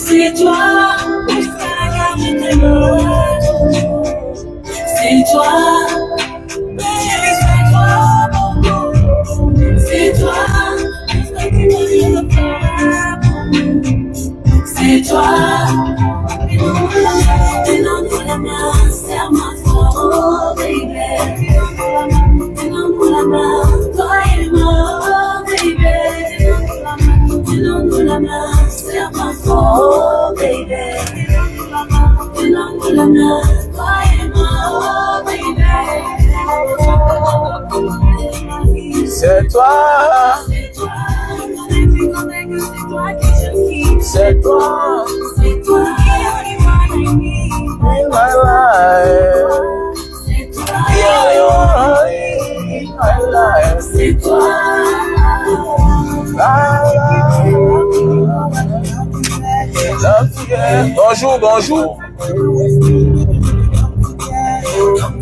C'est toi, c'est toi, c'est toi, c'est toi. Donne-nous la main, serre-moi fort, baby. Donne-nous la main, toi et moi, baby. Donne-nous la main, serre-moi fort, baby. Donne-nous la main, toi et moi, baby. C'est toi. C'est toi. C'est toi. In my life. Yeah, in my life. C'est toi. Bonjour, bonjour.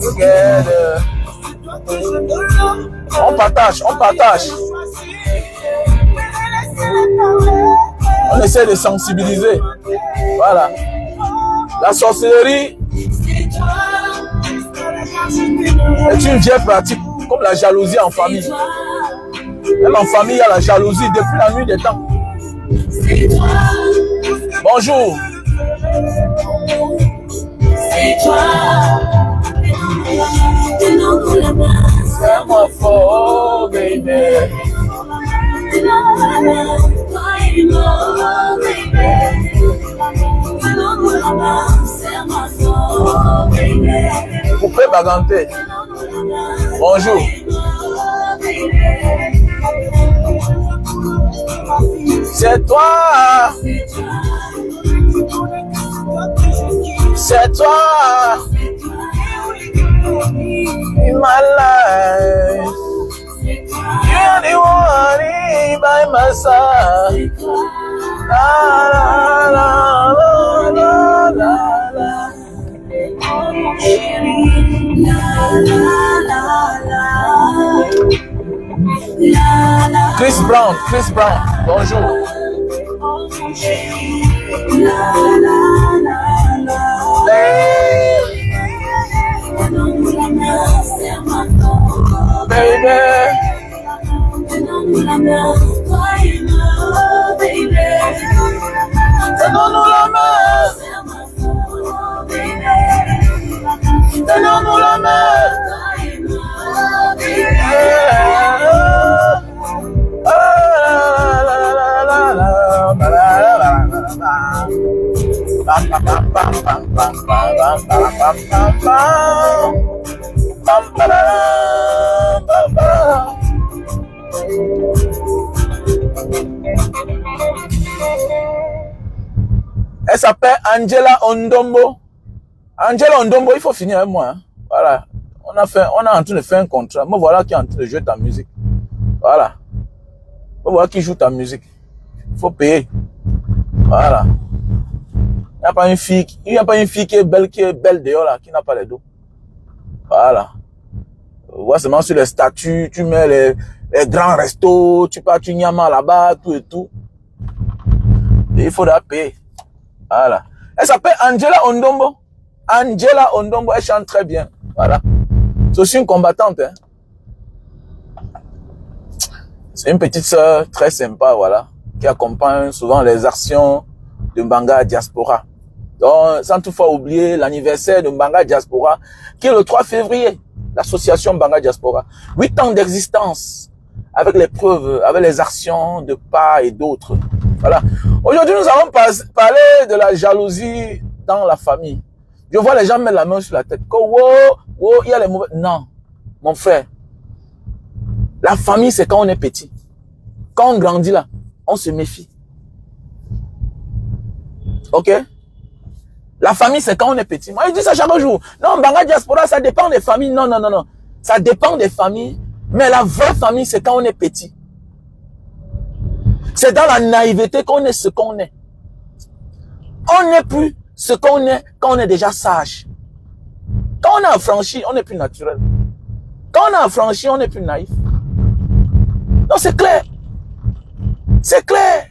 Together. On partage, on partage. On essaie de sensibiliser. Voilà. La sorcellerie est une vieille pratique, comme la jalousie en famille. Même en famille, il y a la jalousie depuis la nuit des temps. Bonjour. C'est toi. Donne-nous la main, serre-moi fort, baby. Donne-nous la main, toi et moi, baby. Donne-nous la main, serre-moi fort, baby. Coupé Baganté. Bonjour. C'est toi. C'est toi. In my life. You're the one by my side. La la la la la la la. Chris Brown, Chris Brown, bonjour. Baby, donne-nous la main, donne-nous la main, donne-nous la main. Elle s'appelle Angela Ondombo. Angela Ondombo, il faut finir avec moi. Hein. Voilà. On est en train de faire un contrat. Moi, voilà qui est en train de jouer ta musique. Voilà. Moi, voilà qui joue ta musique. Il faut payer. Voilà. Il n'y a pas une fille qui est belle dehors là, qui n'a pas les dos. Voilà. Vois seulement sur les statuts, tu mets les grands restos, tu pars, tu nyamas là-bas, tout et tout. Et il faudra payer. Voilà. Elle s'appelle Angela Ondombo. Angela Ondombo, elle chante très bien. Voilà. C'est aussi une combattante. Hein. C'est une petite sœur très sympa, voilà, qui accompagne souvent les actions de Mbanga Diaspora. Donc, sans toutefois oublier l'anniversaire de Mbanga Diaspora, qui est le 3 février. L'association Mbanga Diaspora. 8 ans d'existence, avec les preuves, avec les actions de part et d'autres. Voilà. Aujourd'hui, nous allons parler de la jalousie dans la famille. Je vois les gens mettre la main sur la tête. Wow, wow, il y a les mauvais. Non. mon frère, la famille, c'est quand on est petit. Quand on grandit là, on se méfie. Ok? La famille, c'est quand on est petit. Moi, je dis ça chaque jour. Non, Banga Diaspora, ça dépend des familles. Non, non, non, non. Ça dépend des familles. Mais la vraie famille, c'est quand on est petit. C'est dans la naïveté qu'on est ce qu'on est. On n'est plus ce qu'on est quand on est déjà sage. Quand on a affranchi, on est plus naturel. Quand on a affranchi, on est plus naïf. Non, c'est clair. C'est clair.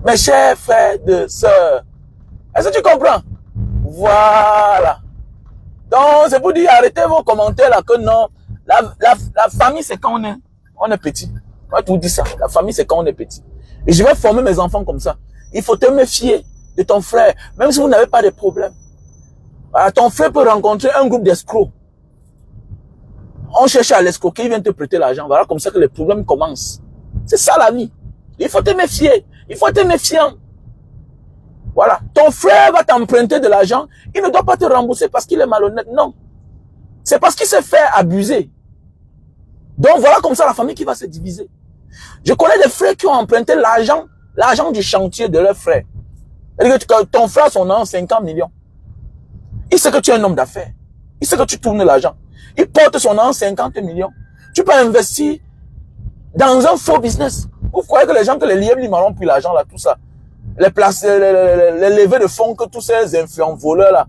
Mes chers frères et sœurs, est-ce que tu comprends? Voilà. Donc, c'est pour dire, arrêtez vos commentaires là que non. La famille, c'est quand on est petit. Moi, je vous dis ça. La famille, c'est quand on est petit. Et je vais former mes enfants comme ça. Il faut te méfier de ton frère, même si vous n'avez pas de problème. Voilà, ton frère peut rencontrer un groupe d'escrocs. On cherche à l'escroquer, il vient te prêter l'argent. Voilà comme ça que les problèmes commencent. C'est ça la vie. Il faut te méfier. Il faut être méfiant. Voilà. Ton frère va t'emprunter de l'argent. Il ne doit pas te rembourser parce qu'il est malhonnête. Non. C'est parce qu'il s'est fait abuser. Donc voilà comme ça la famille qui va se diviser. Je connais des frères qui ont emprunté l'argent du chantier de leur frère. C'est-à-dire que ton frère, son nom, 50 millions. Il sait que tu es un homme d'affaires. Il sait que tu tournes l'argent. Il porte son nom 50 millions. Tu peux investir dans un faux business. Vous croyez que les gens que les lièvres m'ont pris l'argent là, tout ça, les levées de fonds que tous ces influents voleurs là,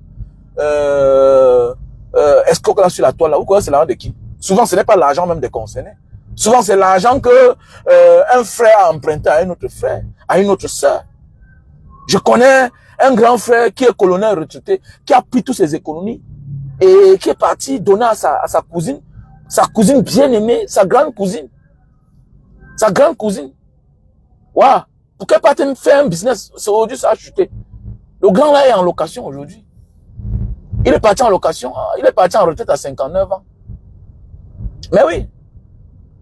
escroquent là sur la toile là, vous croyez que c'est l'argent de qui? Souvent ce n'est pas l'argent même des concernés. Souvent c'est l'argent que un frère a emprunté à un autre frère, à une autre sœur. Je connais un grand frère qui est colonel retraité, qui a pris toutes ses économies et qui est parti donner à sa cousine bien aimée, sa grande cousine. Sa grande cousine. Waouh! Pour qu'elle parte faire un business, aujourd'hui ça a chuté. Le grand là est en location aujourd'hui. Il est parti en location, il est parti en retraite à 59 ans. Mais oui,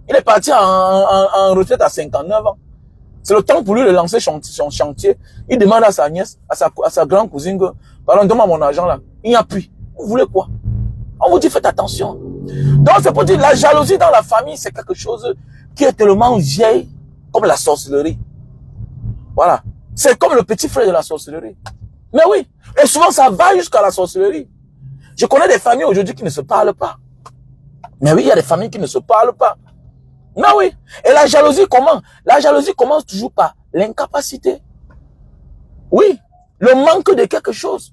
il est parti en retraite à 59 ans. C'est le temps pour lui de lancer son chantier. Il demande à sa nièce, à sa grande cousine, que, pardon, donne-moi mon argent là. Il n'y a plus. Vous voulez quoi? On vous dit faites attention. Donc c'est pour dire la jalousie dans la famille, c'est quelque chose qui est tellement vieille comme la sorcellerie. Voilà. C'est comme le petit frère de la sorcellerie. Mais oui. Et souvent ça va jusqu'à la sorcellerie. Je connais des familles aujourd'hui qui ne se parlent pas. Mais oui, il y a des familles qui ne se parlent pas. Mais oui. Et la jalousie, comment? La jalousie commence toujours par l'incapacité. Oui. Le manque de quelque chose.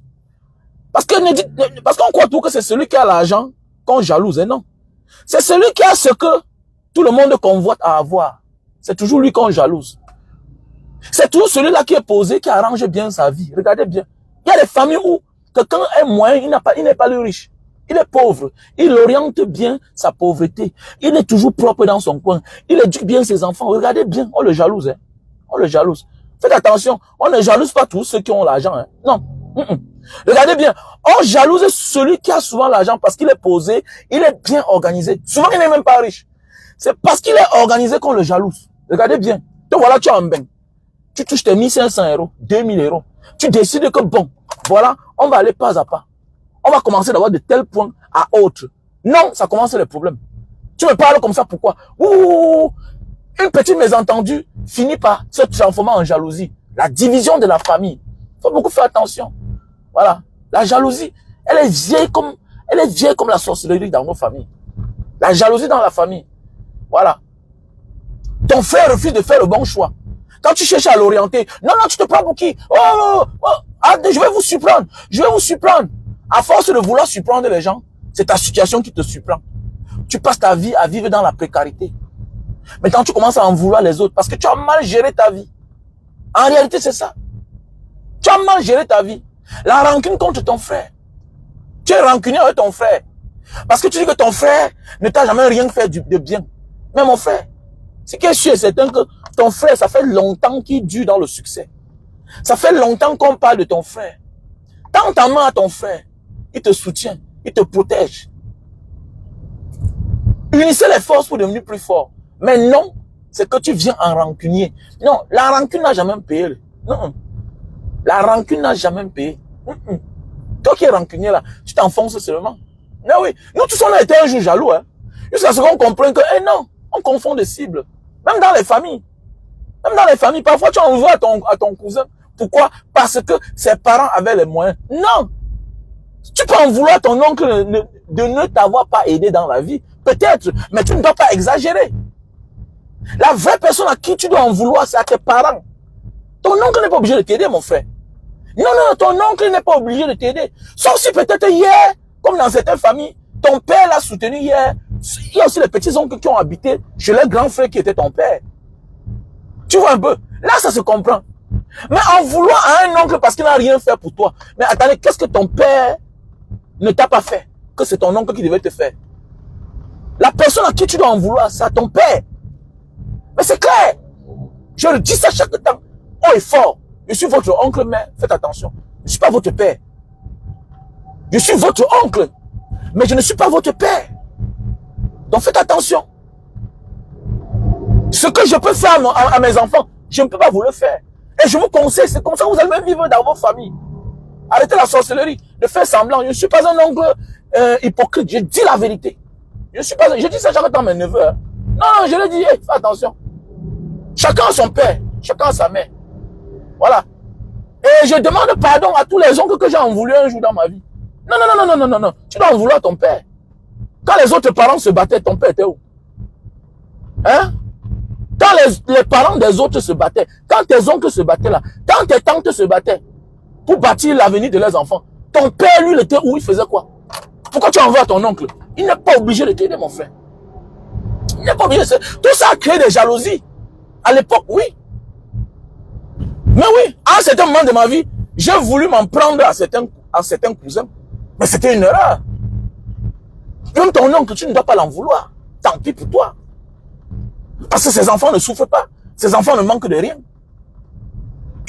Parce qu'on croit tout que c'est celui qui a l'argent qu'on jalouse. Et non. C'est celui qui a ce que tout le monde convoite à avoir. C'est toujours lui qu'on jalouse. C'est toujours celui-là qui est posé, qui arrange bien sa vie. Regardez bien. Il y a des familles où quelqu'un est moyen, il n'est pas le riche. Il est pauvre. Il oriente bien sa pauvreté. Il est toujours propre dans son coin. Il éduque bien ses enfants. Regardez bien. On le jalouse. Hein. On le jalouse. Faites attention. On ne jalouse pas tous ceux qui ont l'argent. Hein. Non. Regardez bien. On jalouse celui qui a souvent l'argent parce qu'il est posé. Il est bien organisé. Souvent, il n'est même pas riche. C'est parce qu'il est organisé qu'on le jalouse. Regardez bien. Donc voilà, tu as un bain. Tu touches tes 1500 euros, 2000 euros. Tu décides que bon, voilà, on va aller pas à pas. On va commencer d'avoir de tels points à autres. Non, ça commence les problèmes. Tu me parles comme ça, pourquoi? Ouh, une petite mésentendue finit par se transformer en jalousie. La division de la famille. Il faut beaucoup faire attention. Voilà. La jalousie, elle est vieille comme la sorcellerie dans nos familles. La jalousie dans la famille. Voilà. Ton frère refuse de faire le bon choix. Quand tu cherches à l'orienter, non, tu te prends pour qui? Je vais vous surprendre. Je vais vous surprendre. À force de vouloir surprendre les gens, c'est ta situation qui te surprend. Tu passes ta vie à vivre dans la précarité. Maintenant, tu commences à en vouloir les autres parce que tu as mal géré ta vie. En réalité, c'est ça. Tu as mal géré ta vie. La rancune contre ton frère. Tu es rancunier avec ton frère. Parce que tu dis que ton frère ne t'a jamais rien fait de bien. Mais mon frère, ce qui est sûr et certain que ton frère, ça fait longtemps qu'il dure dans le succès. Ça fait longtemps qu'on parle de ton frère. Tends ta main à ton frère. Il te soutient. Il te protège. Unissez les forces pour devenir plus fort. Mais non, c'est que tu viens en rancunier. Non, la rancune n'a jamais payé. Non. La rancune n'a jamais payé. Toi qui es rancunier là, tu t'enfonces seulement. Mais oui, nous tous on a été un jour jaloux, hein. Jusqu'à ce qu'on comprenne que, non, on confond des cibles. Même dans les familles. Même dans les familles, parfois tu en veux à ton cousin. Pourquoi? Parce que ses parents avaient les moyens. Non! Tu peux en vouloir à ton oncle de ne t'avoir pas aidé dans la vie. Peut-être, mais tu ne dois pas exagérer. La vraie personne à qui tu dois en vouloir, c'est à tes parents. Ton oncle n'est pas obligé de t'aider, mon frère. Non, non, ton oncle n'est pas obligé de t'aider. Sauf si peut-être hier, comme dans certaines familles, ton père l'a soutenu hier. Il y a aussi les petits-oncles qui ont habité chez leur grand frère qui était ton père. Tu vois un peu? Là, ça se comprend. Mais en vouloir à un oncle parce qu'il n'a rien fait pour toi. Mais attendez, qu'est-ce que ton père ne t'a pas fait? Que c'est ton oncle qui devait te faire. La personne à qui tu dois en vouloir, c'est à ton père. Mais c'est clair. Je le dis ça chaque temps. Oh, est fort. Je suis votre oncle, mais faites attention. Je ne suis pas votre père. Je suis votre oncle, mais je ne suis pas votre père. Donc faites attention. Ce que je peux faire à mes enfants, je ne peux pas vous le faire. Et je vous conseille, c'est comme ça que vous allez même vivre dans vos familles. Arrêtez la sorcellerie, de faire semblant. Je ne suis pas un oncle hypocrite, je dis la vérité. Je dis ça chaque temps à mes neveux. Hein. Non, je le dis, hey, fais attention. Chacun a son père, chacun a sa mère. Voilà. Et je demande pardon à tous les oncles que j'ai en voulu un jour dans ma vie. Non, non, non, non, non, non, non. Tu dois en vouloir à ton père. Quand les autres parents se battaient, ton père était où? Hein? Quand les parents des autres se battaient, quand tes oncles se battaient là, quand tes tantes se battaient pour bâtir l'avenir de leurs enfants, ton père, lui, il était où? Il faisait quoi? Pourquoi tu en veux à ton oncle? Il n'est pas obligé de t'aider, mon frère. Il n'est pas obligé de... Tout ça a créé des jalousies. À l'époque, oui. Mais oui, à un certain moment de ma vie, j'ai voulu m'en prendre à certains cousins. Mais c'était une erreur. Même ton oncle, tu ne dois pas l'en vouloir. Tant pis pour toi. Parce que ces enfants ne souffrent pas. Ces enfants ne manquent de rien.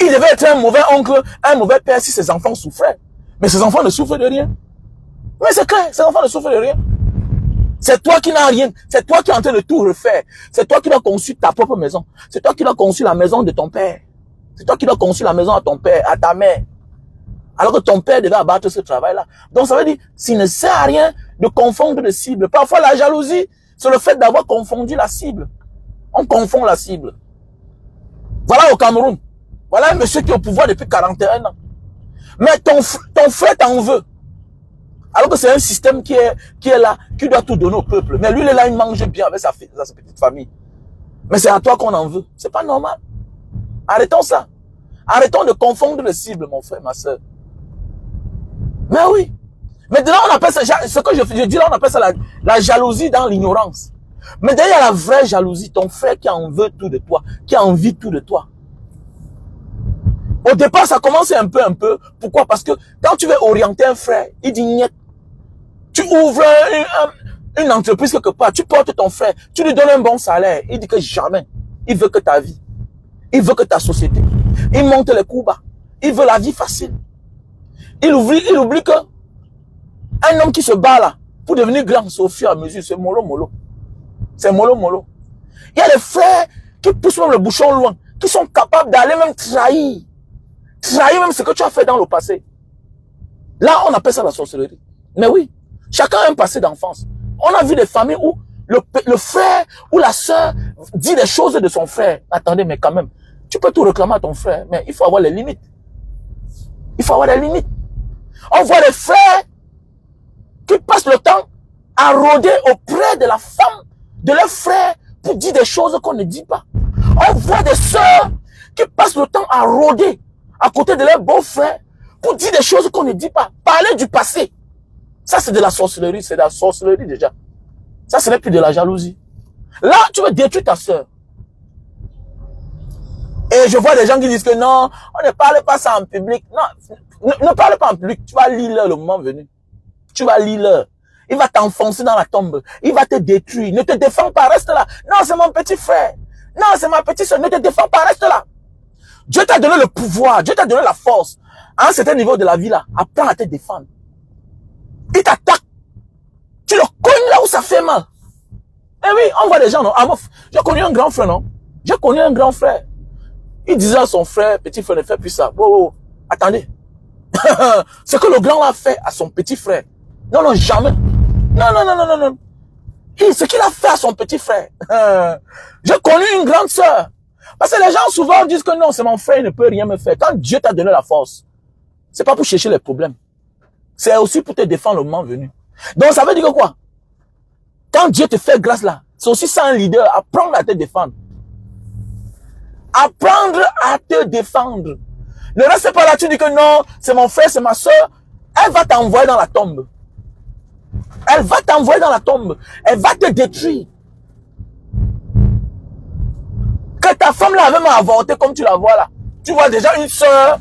Il devait être un mauvais oncle, un mauvais père si ses enfants souffraient. Mais ces enfants ne souffrent de rien. Mais c'est clair, ces enfants ne souffrent de rien. C'est toi qui n'as rien. C'est toi qui es en train de tout refaire. C'est toi qui dois conçu ta propre maison. C'est toi qui dois conçu la maison de ton père. C'est toi qui dois conçu la maison à ton père, à ta mère. Alors que ton père devait abattre ce travail-là. Donc ça veut dire, s'il ne sert à rien de confondre les cibles. Parfois la jalousie, c'est le fait d'avoir confondu la cible. On confond la cible. Voilà au Cameroun. Voilà un monsieur qui est au pouvoir depuis 41 ans. Mais ton frère t'en veut. Alors que c'est un système qui est là, qui doit tout donner au peuple. Mais lui, il est là, il mange bien avec sa petite famille. Mais c'est à toi qu'on en veut. C'est pas normal. Arrêtons ça. Arrêtons de confondre les cibles, mon frère, ma soeur. Mais oui. Maintenant, on appelle ça, ce que je dis là, on appelle ça la jalousie dans l'ignorance. Mais derrière la vraie jalousie, ton frère qui en veut tout de toi, qui a envie tout de toi. Au départ, ça commence un peu. Pourquoi? Parce que quand tu veux orienter un frère, il dit niet. Tu ouvres une entreprise quelque part, tu portes ton frère, tu lui donnes un bon salaire. Il dit que jamais. Il veut que ta vie. Il veut que ta société. Il monte les coups bas. Il veut la vie facile. Il oublie que un homme qui se bat là, pour devenir grand, c'est au fur et à mesure, c'est mollo. C'est mollo. Il y a des frères qui poussent même le bouchon loin, qui sont capables d'aller même trahir. Trahir même ce que tu as fait dans le passé. Là, on appelle ça la sorcellerie. Mais oui, chacun a un passé d'enfance. On a vu des familles où le frère ou la sœur dit des choses de son frère. Attendez, mais quand même, tu peux tout réclamer à ton frère, mais il faut avoir les limites. Il faut avoir des limites. On voit des frères qui passent le temps à rôder auprès de la femme de leur frère pour dire des choses qu'on ne dit pas. On voit des sœurs qui passent le temps à rôder à côté de leur beau-frère pour dire des choses qu'on ne dit pas. Parler du passé. Ça, c'est de la sorcellerie. C'est de la sorcellerie déjà. Ça, ce n'est plus de la jalousie. Là, tu veux détruire ta sœur. Et je vois des gens qui disent que non, on ne parle pas ça en public. Non, ne parle pas en public. Tu vas lire le moment venu. Tu vas lire. Il va t'enfoncer dans la tombe. Il va te détruire. Ne te défends pas, reste là. Non, c'est mon petit frère. Non, c'est ma petite soeur. Ne te défends pas, reste là. Dieu t'a donné le pouvoir. Dieu t'a donné la force. À un certain niveau de la vie là, apprends à te défendre. Il t'attaque. Tu le cognes là où ça fait mal. Eh oui, on voit des gens, non? J'ai connu un grand frère, non? J'ai connu un grand frère. Il disait à son frère, petit frère, ne fais plus ça. Oh, attendez. Ce que le grand a fait à son petit frère. Non, jamais. Non, non, non, non, non, non. Ce qu'il a fait à son petit frère. J'ai connu une grande sœur. Parce que les gens souvent disent que non, c'est mon frère, il ne peut rien me faire. Quand Dieu t'a donné la force, c'est pas pour chercher les problèmes. C'est aussi pour te défendre le moment venu. Donc ça veut dire que quoi? Quand Dieu te fait grâce là, c'est aussi ça un leader, apprendre à te défendre. Apprendre à te défendre. Ne reste pas là, tu dis que non, c'est mon frère, c'est ma soeur. Elle va t'envoyer dans la tombe. Elle va t'envoyer dans la tombe. Elle va te détruire. Que ta femme là avait même avorté comme tu la vois là. Tu vois déjà une soeur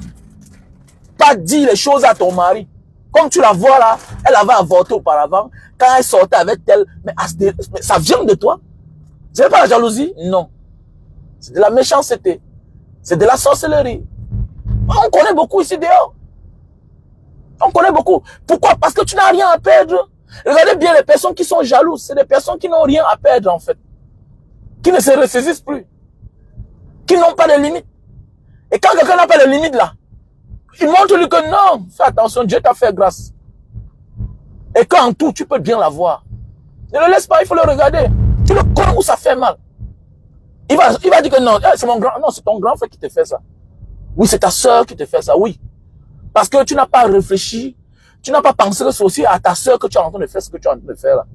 pas dire les choses à ton mari. Comme tu la vois là, elle avait avorté auparavant. Quand elle sortait avec elle, mais ça vient de toi. C'est pas la jalousie? Non. C'est de la méchanceté. C'est de la sorcellerie. On connaît beaucoup ici dehors. On connaît beaucoup. Pourquoi? Parce que tu n'as rien à perdre. Regardez bien les personnes qui sont jalouses. C'est des personnes qui n'ont rien à perdre en fait. Qui ne se ressaisissent plus. Qui n'ont pas de limites. Et quand quelqu'un n'a pas de limites là, il montre lui que non, fais attention, Dieu t'a fait grâce. Et quand en tout, tu peux bien la voir. Ne le laisse pas, il faut le regarder. Tu le connais où ça fait mal. Il va dire que non, c'est mon grand, non, c'est ton grand frère qui te fait ça. Oui, c'est ta soeur qui te fait ça, oui. Parce que tu n'as pas réfléchi, tu n'as pas pensé que c'est aussi à ta soeur que tu es en train de faire ce que tu es en train de faire là.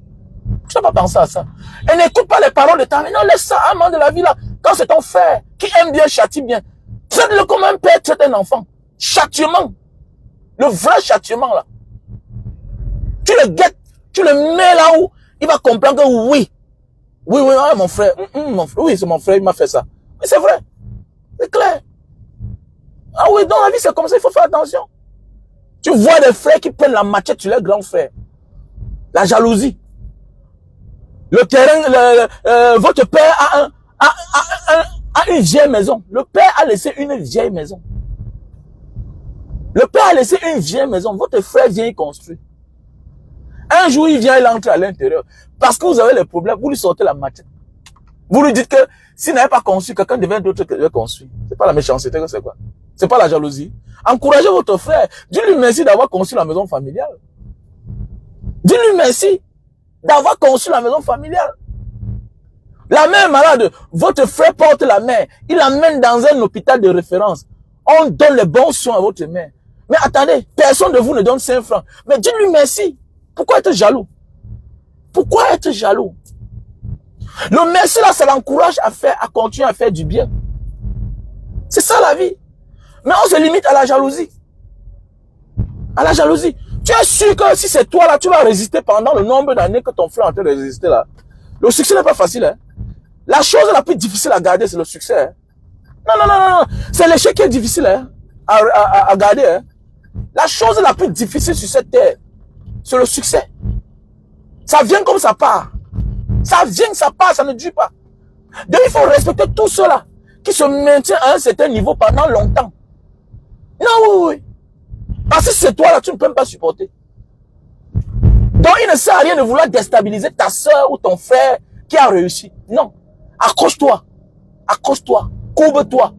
Tu n'as pas pensé à ça. Et n'écoute pas les paroles de ta mère. Non, laisse ça, amant de la vie là. Quand c'est ton frère qui aime bien, châtie bien, traite-le comme un père traite un enfant. Châtiment. Le vrai châtiment là. Tu le guettes, tu le mets là où il va comprendre que oui. Oui, oui, mon frère. Oui, c'est mon frère, il m'a fait ça. Mais c'est vrai. C'est clair. Ah oui, dans la vie, c'est comme ça, il faut faire attention. Tu vois des frères qui prennent la machette sur leurs grands frères. La jalousie. Le terrain, votre père a une vieille maison. Le père a laissé une vieille maison. Le père a laissé une vieille maison. Votre frère vient y construire. Un jour, il vient, il entre à l'intérieur. Parce que vous avez les problèmes, vous lui sortez la machette. Vous lui dites que s'il n'avait pas construit, quelqu'un devait d'autre que devait construire. C'est pas la méchanceté, c'est quoi? C'est pas la jalousie. Encouragez votre frère. Dis-lui merci d'avoir construit la maison familiale. Dis-lui merci d'avoir construit la maison familiale. La mère malade, votre frère porte la mère. Il l'amène dans un hôpital de référence. On donne les bons soins à votre mère. Mais attendez, personne de vous ne donne 5 francs. Mais dis-lui merci. Pourquoi être jaloux? Pourquoi être jaloux? Le merci là, ça l'encourage à continuer à faire du bien. C'est ça la vie. Mais on se limite à la jalousie. À la jalousie. Tu es sûr que si c'est toi là, tu vas résister pendant le nombre d'années que ton frère est en train de résister là. Le succès n'est pas facile. Hein? La chose la plus difficile à garder, c'est le succès. Hein? Non, non, non, non, non. C'est l'échec qui est difficile hein? à garder. Hein? La chose la plus difficile sur cette terre, c'est le succès. Ça vient comme ça part. Ça vient, ça part, ça ne dure pas. Donc il faut respecter tout cela qui se maintient à un certain niveau pendant longtemps. Non, oui, oui. Parce que c'est toi là, tu ne peux même pas supporter. Donc il ne sert à rien de vouloir déstabiliser ta soeur ou ton frère qui a réussi. Non. Accroche-toi. Accroche-toi. Courbe-toi.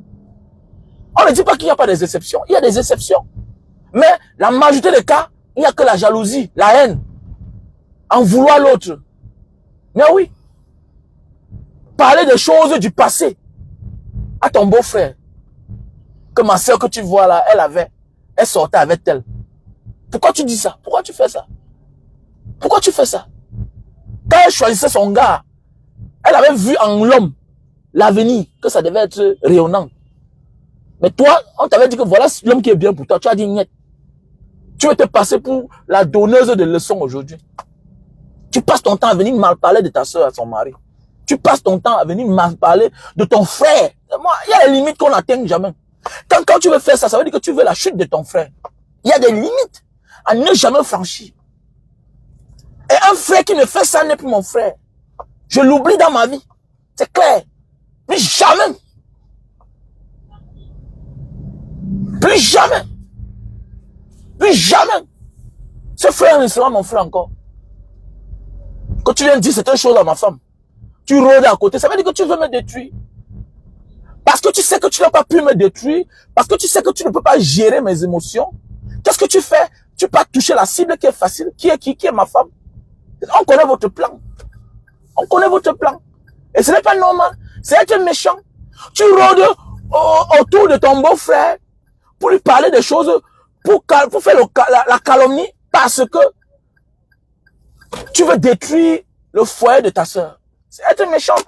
On ne dit pas qu'il n'y a pas des exceptions. Il y a des exceptions. Mais la majorité des cas, il n'y a que la jalousie, la haine. En vouloir l'autre. Mais oui. Parler des choses du passé à ton beau-frère. Que ma soeur que tu vois là, elle sortait avec elle. Pourquoi tu dis ça? Pourquoi tu fais ça? Pourquoi tu fais ça? Quand elle choisissait son gars, elle avait vu en l'homme l'avenir, que ça devait être rayonnant. Mais toi, on t'avait dit que voilà l'homme qui est bien pour toi. Tu as dit niet. Tu veux te passer pour la donneuse de leçons aujourd'hui. Tu passes ton temps à venir mal parler de ta soeur à son mari. Tu passes ton temps à venir mal parler de ton frère. Moi, il y a des limites qu'on n'atteint jamais. Quand tu veux faire ça, ça veut dire que tu veux la chute de ton frère. Il y a des limites à ne jamais franchir. Et un frère qui me fait ça n'est plus mon frère. Je l'oublie dans ma vie. C'est clair. Plus jamais. Plus jamais. Plus jamais. Ce frère ne sera mon frère encore. Quand tu viens dire cette chose à ma femme, tu rôdes à côté, ça veut dire que tu veux me détruire. Parce que tu sais que tu n'as pas pu me détruire, parce que tu sais que tu ne peux pas gérer mes émotions. Qu'est-ce que tu fais? Tu peux toucher la cible qui est facile, qui est ma femme. On connaît votre plan. On connaît votre plan. Et ce n'est pas normal. C'est être méchant. Tu rôdes autour de ton beau-frère pour lui parler des choses, pour faire la calomnie parce que tu veux détruire le foyer de ta soeur. C'est être méchante.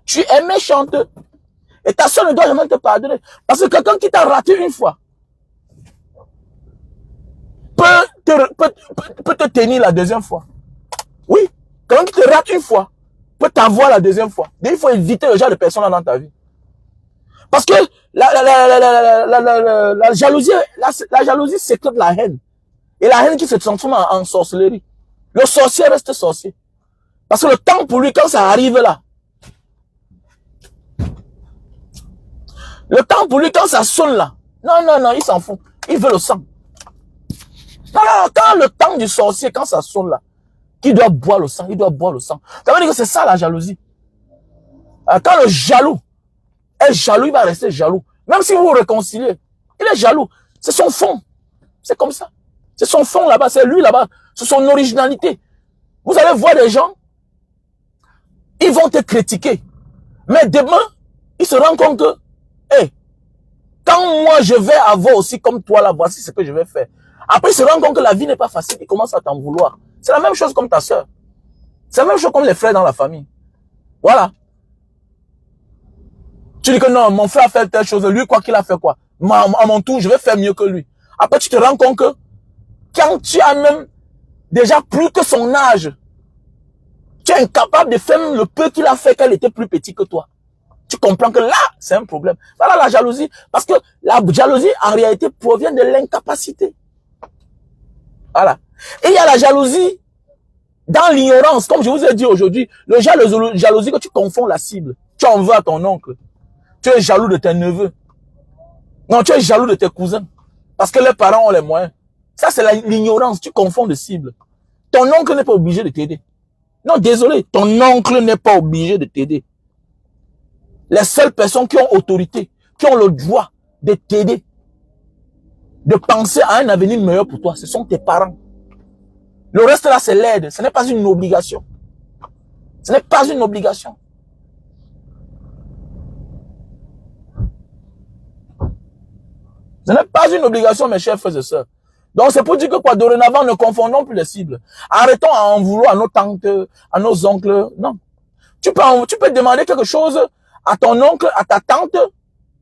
Tu es méchante. Et ta soeur ne doit jamais te pardonner. Parce que quelqu'un qui t'a raté une fois peut te tenir la deuxième fois. Oui. Quelqu'un qui te rate une fois peut t'avoir la deuxième fois. Donc, il faut éviter le genre de personnes dans ta vie. Parce que la jalousie, c'est que de la haine. Et la haine qui se transforme en sorcellerie. Le sorcier reste sorcier. Parce que le temps pour lui, quand ça arrive là, le temps pour lui, quand ça sonne là, non, il s'en fout. Il veut le sang. Non, quand le temps du sorcier, quand ça sonne là, qu'il doit boire le sang, il doit boire le sang. Ça veut dire que c'est ça la jalousie. Quand le jaloux est jaloux, il va rester jaloux. Même si vous vous réconciliez, il est jaloux. C'est son fond. C'est comme ça. C'est son fond là-bas, c'est lui là-bas. C'est son originalité. Vous allez voir des gens, ils vont te critiquer. Mais demain, ils se rendent compte que, hey, quand moi je vais avoir aussi comme toi là, voici ce que je vais faire. Après, ils se rendent compte que la vie n'est pas facile, ils commencent à t'en vouloir. C'est la même chose comme ta soeur. C'est la même chose comme les frères dans la famille. Voilà. Tu dis que non, mon frère a fait telle chose, lui, quoi qu'il a fait quoi. À mon tour, je vais faire mieux que lui. Après, tu te rends compte que quand tu as même déjà plus que son âge, tu es incapable de faire le peu qu'il a fait quand il était plus petit que toi. Tu comprends que là, c'est un problème. Voilà la jalousie. Parce que la jalousie, en réalité, provient de l'incapacité. Voilà. Et il y a la jalousie dans l'ignorance. Comme je vous ai dit aujourd'hui, le jalousie que tu confonds la cible. Tu en veux à ton oncle. Tu es jaloux de tes neveux. Non, tu es jaloux de tes cousins. Parce que les parents ont les moyens. Ça, c'est l'ignorance. Tu confonds de cible. Ton oncle n'est pas obligé de t'aider. Non, désolé. Ton oncle n'est pas obligé de t'aider. Les seules personnes qui ont autorité, qui ont le droit de t'aider, de penser à un avenir meilleur pour toi, ce sont tes parents. Le reste là, c'est l'aide. Ce n'est pas une obligation. Ce n'est pas une obligation. Ce n'est pas une obligation, mes chers frères et sœurs. Donc, c'est pour dire que quoi, dorénavant, ne confondons plus les cibles. Arrêtons à en vouloir à nos tantes, à nos oncles. Non. Tu peux demander quelque chose à ton oncle, à ta tante.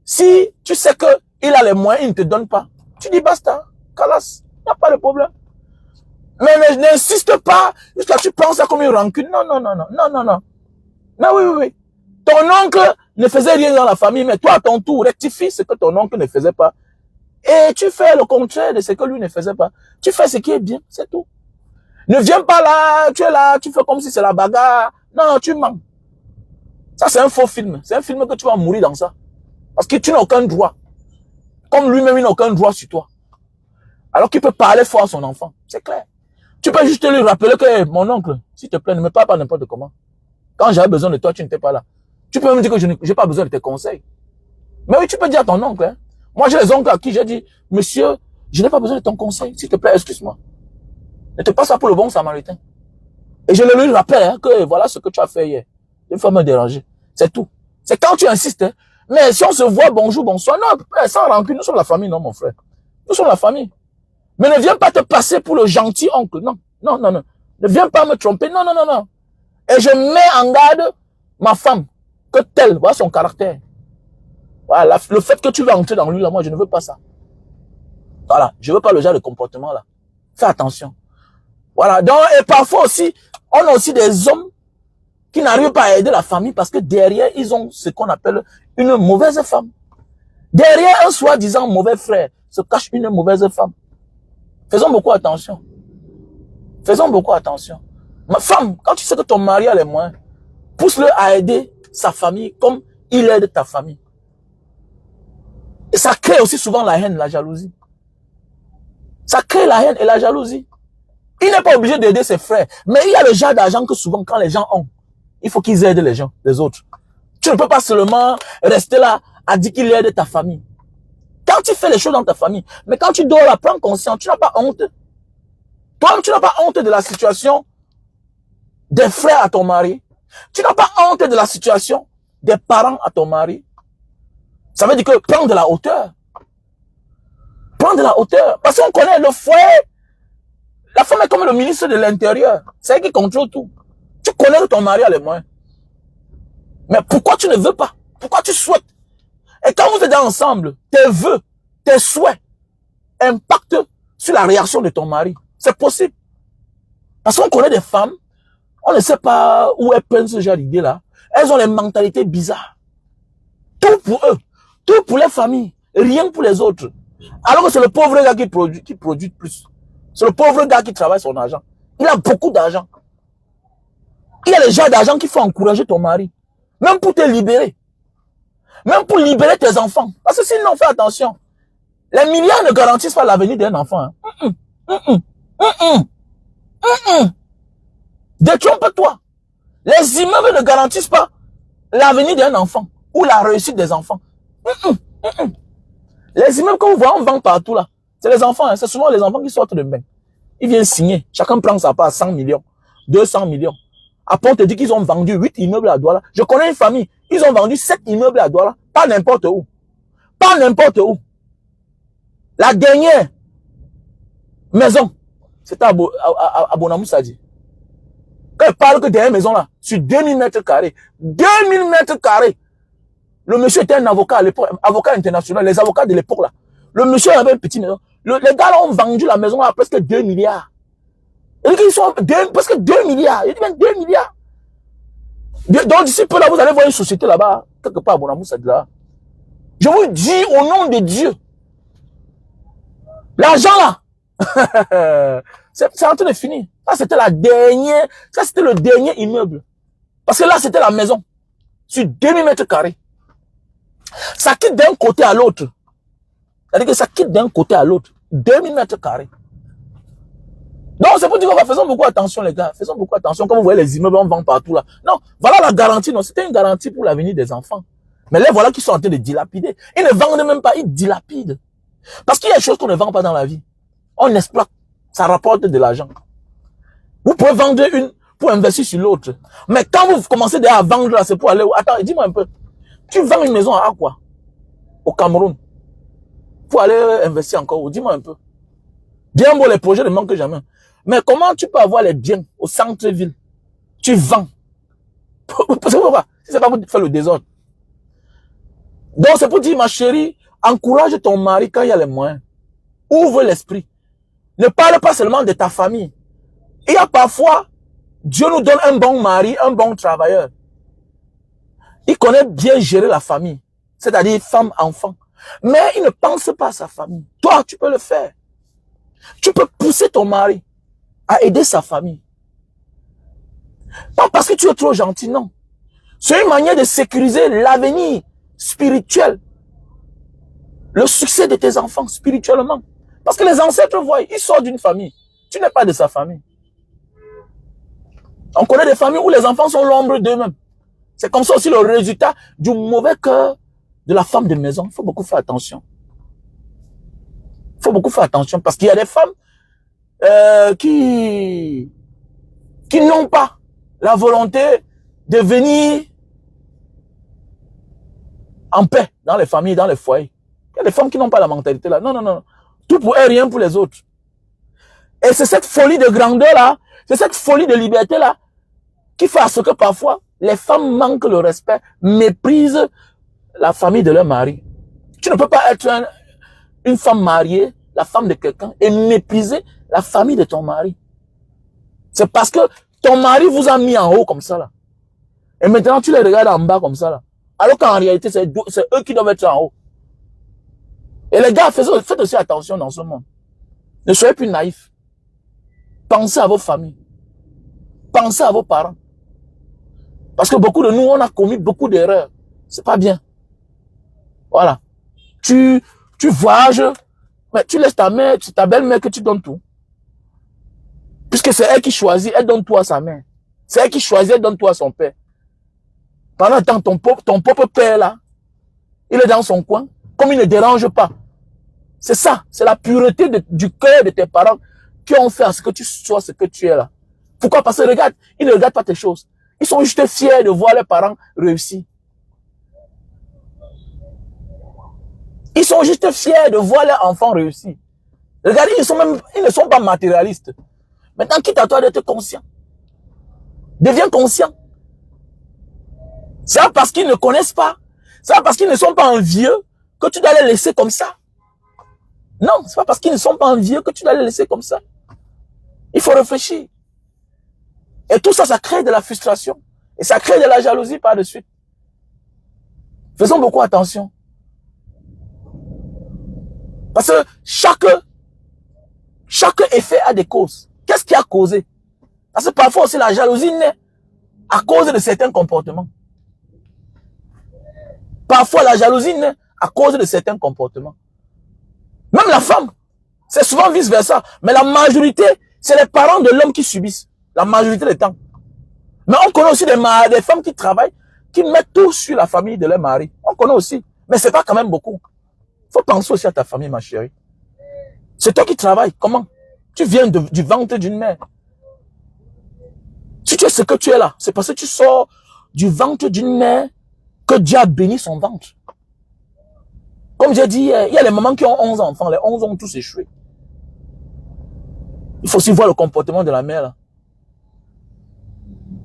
Si tu sais que il a les moyens, il ne te donne pas. Tu dis basta, calas, il n'y a pas de problème. Mais n'insiste pas jusqu'à ce que tu penses à comme une rancune. Non. Mais oui. Ton oncle ne faisait rien dans la famille, mais toi, à ton tour, rectifie ce que ton oncle ne faisait pas. Et tu fais le contraire de ce que lui ne faisait pas. Tu fais ce qui est bien, c'est tout. Ne viens pas là, tu es là, tu fais comme si c'est la bagarre. Non, tu mens. Ça, c'est un faux film. C'est un film que tu vas mourir dans ça. Parce que tu n'as aucun droit. Comme lui-même, il n'a aucun droit sur toi. Alors qu'il peut parler fort à son enfant. C'est clair. Tu peux juste lui rappeler que, hey, mon oncle, s'il te plaît, ne me parle pas n'importe comment. Quand j'avais besoin de toi, tu n'étais pas là. Tu peux même dire que je n'ai pas besoin de tes conseils. Mais oui, tu peux dire à ton oncle. Hein. Moi, j'ai les oncles à qui j'ai dit, monsieur, je n'ai pas besoin de ton conseil. S'il te plaît, excuse-moi. Ne te passe pas pour le bon samaritain. Et je le lui rappelle hein, que voilà ce que tu as fait hier. Une fois me déranger. C'est tout. C'est quand tu insistes. Hein. Mais si on se voit, bonjour, bonsoir. Non, sans rancune, nous sommes la famille, non, mon frère. Nous sommes la famille. Mais ne viens pas te passer pour le gentil oncle. Non. Ne viens pas me tromper. Non. Et je mets en garde ma femme. Que telle, voilà son caractère. Voilà, le fait que tu vas entrer dans lui, là, moi, je ne veux pas ça. Voilà, je veux pas le genre de comportement, là. Fais attention. Voilà, donc, et parfois aussi, on a aussi des hommes qui n'arrivent pas à aider la famille parce que derrière, ils ont ce qu'on appelle une mauvaise femme. Derrière un soi-disant mauvais frère se cache une mauvaise femme. Faisons beaucoup attention. Faisons beaucoup attention. Ma femme, quand tu sais que ton mari a les moyens, pousse-le à aider sa famille comme il aide ta famille. Et ça crée aussi souvent la haine, la jalousie. Ça crée la haine et la jalousie. Il n'est pas obligé d'aider ses frères. Mais il y a le genre d'argent que souvent, quand les gens ont, il faut qu'ils aident les gens, les autres. Tu ne peux pas seulement rester là à dire qu'il aide ta famille. Quand tu fais les choses dans ta famille, mais quand tu dors là, prends conscience, tu n'as pas honte. Toi-même, tu n'as pas honte de la situation des frères à ton mari. Tu n'as pas honte de la situation des parents à ton mari. Ça veut dire que prends de la hauteur. Prends de la hauteur. Parce qu'on connaît le foyer. La femme est comme le ministre de l'Intérieur. C'est elle qui contrôle tout. Tu connais que ton mari a les moyens. Mais pourquoi tu ne veux pas? Pourquoi tu souhaites? Et quand vous êtes ensemble, tes vœux, tes souhaits impactent sur la réaction de ton mari. C'est possible. Parce qu'on connaît des femmes, on ne sait pas où elles prennent ce genre d'idée-là. Elles ont les mentalités bizarres. Tout pour eux. Tout pour les familles. Rien pour les autres. Alors que c'est le pauvre gars qui produit plus. C'est le pauvre gars qui travaille son argent. Il a beaucoup d'argent. Il y a les gens d'argent qui font encourager ton mari. Même pour te libérer. Même pour libérer tes enfants. Parce que sinon, fais attention. Les milliards ne garantissent pas l'avenir d'un enfant. Détrompe-toi. Les immeubles ne garantissent pas l'avenir d'un enfant ou la réussite des enfants. Les immeubles que vous voyez, on vend partout là. C'est les enfants, hein. C'est souvent les enfants qui sortent de bain. Ils viennent signer. Chacun prend sa part à 100 millions, 200 millions. Après, on te dit qu'ils ont vendu 8 immeubles à Douala. Je connais une famille, ils ont vendu 7 immeubles à Douala. Pas n'importe où. Pas n'importe où. La dernière maison, c'était à Bonamou Sadi. Quand il parle que dernière maison là, sur 2000 mètres carrés, 2000 mètres carrés, le monsieur était un avocat à l'époque, avocat international, les avocats de l'époque là. Le monsieur avait une petite maison. Les gars là ont vendu la maison à presque 2 milliards. Il dit qu'ils sont presque 2 milliards. Il dit même 2 milliards. Donc d'ici peu là, vous allez voir une société là-bas, quelque part à Bonamou Sadi là. Je vous dis au nom de Dieu, l'argent là, c'est en train de finir. Ça c'était la dernière, ça c'était le dernier immeuble. Parce que là c'était la maison. Sur 2000 mètres carrés. Ça quitte d'un côté à l'autre. C'est-à-dire que ça quitte d'un côté à l'autre. 2000 mètres carrés. Donc c'est pour dire que faisons beaucoup attention les gars. Faisons beaucoup attention. Comme vous voyez les immeubles, on vend partout là. Non, voilà la garantie. Non, c'était une garantie pour l'avenir des enfants. Mais là voilà qui sont en train de dilapider. Ils ne vendent même pas, ils dilapident. Parce qu'il y a des choses qu'on ne vend pas dans la vie. On exploite. Ça rapporte de l'argent. Vous pouvez vendre une pour investir sur l'autre. Mais quand vous commencez déjà à vendre là, c'est pour aller où? Attends, dis-moi un peu. Tu vends une maison à quoi? Au Cameroun. Pour aller investir encore où? Dis-moi un peu. Bien beau, les projets ne manquent jamais. Mais comment tu peux avoir les biens au centre-ville? Tu vends. Parce que pourquoi? Si c'est pas pour faire le désordre. Donc c'est pour dire, ma chérie, encourage ton mari quand il y a les moyens. Ouvre l'esprit. Ne parle pas seulement de ta famille. Il y a parfois, Dieu nous donne un bon mari, un bon travailleur. Il connaît bien gérer la famille. C'est-à-dire femme, enfant. Mais il ne pense pas à sa famille. Toi, tu peux le faire. Tu peux pousser ton mari à aider sa famille. Pas parce que tu es trop gentil, non. C'est une manière de sécuriser l'avenir spirituel. Le succès de tes enfants spirituellement. Parce que les ancêtres voient, ils sortent d'une famille. Tu n'es pas de sa famille. On connaît des familles où les enfants sont l'ombre d'eux-mêmes. C'est comme ça aussi le résultat du mauvais cœur de la femme de maison. Il faut beaucoup faire attention. Il faut beaucoup faire attention parce qu'il y a des femmes qui n'ont pas la volonté de venir en paix dans les familles, dans les foyers. Il y a des femmes qui n'ont pas la mentalité là. Non, non, non. Tout pour elles, rien pour les autres. Et c'est cette folie de grandeur là, c'est cette folie de liberté là, qui fait à ce que parfois, les femmes manquent le respect, méprisent la famille de leur mari. Tu ne peux pas être une femme mariée, la femme de quelqu'un, et mépriser la famille de ton mari. C'est parce que ton mari vous a mis en haut comme ça là. Et maintenant, tu les regardes en bas comme ça là. Alors qu'en réalité, c'est eux qui doivent être en haut. Et les gars, faites aussi attention dans ce monde. Ne soyez plus naïfs. Pensez à vos familles. Pensez à vos parents. Parce que beaucoup de nous, on a commis beaucoup d'erreurs. C'est pas bien. Voilà. Tu voyages, mais tu laisses ta mère, ta belle-mère que tu donnes tout. Puisque c'est elle qui choisit, elle donne tout à sa mère. C'est elle qui choisit, elle donne tout à son père. Pendant ce temps, ton propre père là, il est dans son coin, comme il ne dérange pas. C'est ça, c'est la pureté du cœur de tes parents qui ont fait à ce que tu sois ce que tu es là. Pourquoi? Parce que regarde, ils ne regardent pas tes choses. Ils sont juste fiers de voir leurs parents réussir. Ils sont juste fiers de voir leurs enfants réussir. Regardez, ils ne sont pas matérialistes. Maintenant, quitte à toi d'être conscient. Deviens conscient. C'est parce qu'ils ne connaissent pas. C'est parce qu'ils ne sont pas envieux que tu dois les laisser comme ça. Non, c'est pas parce qu'ils ne sont pas envieux que tu dois les laisser comme ça. Il faut réfléchir. Et tout ça, ça crée de la frustration. Et ça crée de la jalousie par de suite. Faisons beaucoup attention. Parce que chaque effet a des causes. Qu'est-ce qui a causé? Parce que parfois aussi la jalousie naît à cause de certains comportements. Parfois la jalousie naît à cause de certains comportements. Même la femme, c'est souvent vice-versa. Mais la majorité, c'est les parents de l'homme qui subissent. La majorité des temps. Mais on connaît aussi des femmes qui travaillent, qui mettent tout sur la famille de leur mari. On connaît aussi. Mais c'est pas quand même beaucoup. Faut penser aussi à ta famille, ma chérie. C'est toi qui travailles. Comment? Tu viens du ventre d'une mère. Si tu es ce que tu es là, c'est parce que tu sors du ventre d'une mère que Dieu a béni son ventre. Comme j'ai dit hier, il y a les mamans qui ont 11 enfants. Les 11 ont tous échoué. Il faut aussi voir le comportement de la mère là.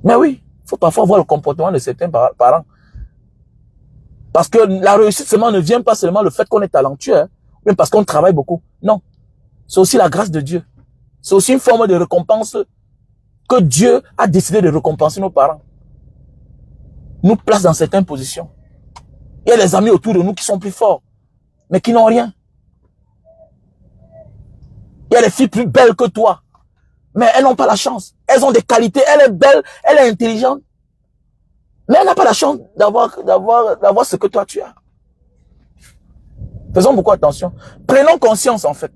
Mais oui, il faut parfois voir le comportement de certains parents. Parce que la réussite seulement ne vient pas seulement le fait qu'on est talentueux, hein, même parce qu'on travaille beaucoup. Non. C'est aussi la grâce de Dieu. C'est aussi une forme de récompense que Dieu a décidé de récompenser nos parents. Nous place dans certaines positions. Il y a les amis autour de nous qui sont plus forts, mais qui n'ont rien. Il y a les filles plus belles que toi, mais elles n'ont pas la chance. Elles ont des qualités, elle est belle, elle est intelligente, mais elle n'a pas la chance d'avoir ce que toi tu as. Faisons beaucoup attention. Prenons conscience en fait.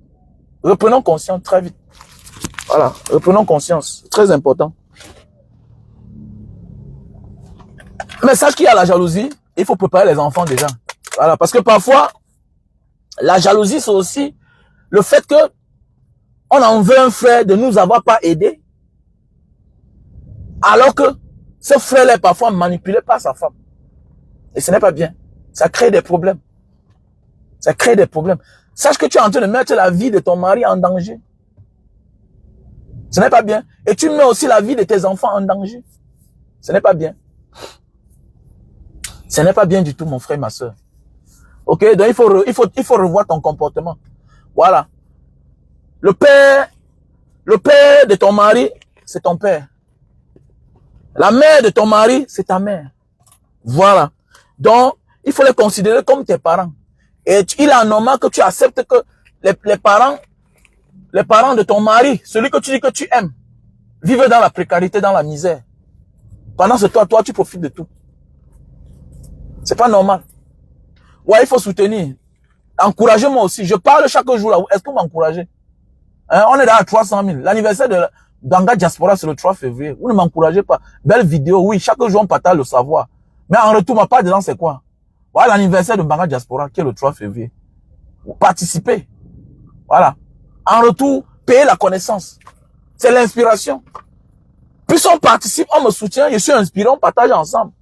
Reprenons conscience très vite. Voilà, reprenons conscience. C'est très important. Mais sache qu'il y a la jalousie. Il faut préparer les enfants déjà. Voilà, parce que parfois, la jalousie, c'est aussi le fait que on en veut un frère de nous avoir pas aidé, alors que ce frère-là est parfois manipulé par sa femme. Et ce n'est pas bien. Ça crée des problèmes. Ça crée des problèmes. Sache que tu es en train de mettre la vie de ton mari en danger. Ce n'est pas bien. Et tu mets aussi la vie de tes enfants en danger. Ce n'est pas bien. Ce n'est pas bien du tout, mon frère, ma soeur. Ok, donc il faut revoir ton comportement. Voilà. Le père de ton mari, c'est ton père. La mère de ton mari, c'est ta mère. Voilà. Donc, il faut les considérer comme tes parents. Et il est normal que tu acceptes que les parents de ton mari, celui que tu dis que tu aimes, vivent dans la précarité, dans la misère. Pendant ce temps, toi, tu profites de tout. C'est pas normal. Ouais, il faut soutenir. Encouragez-moi aussi. Je parle chaque jour là. Est-ce que vous m'encouragez? Hein, on est dans 300 000. L'anniversaire de Danga Diaspora, c'est le 3 février. Vous ne m'encouragez pas. Belle vidéo, oui. Chaque jour, on partage le savoir. Mais en retour, ma part dedans, c'est quoi? Voilà l'anniversaire de Danga Diaspora, qui est le 3 février. Vous participez. Voilà. En retour, payez la connaissance. C'est l'inspiration. Plus on participe, on me soutient, je suis inspiré, on partage ensemble.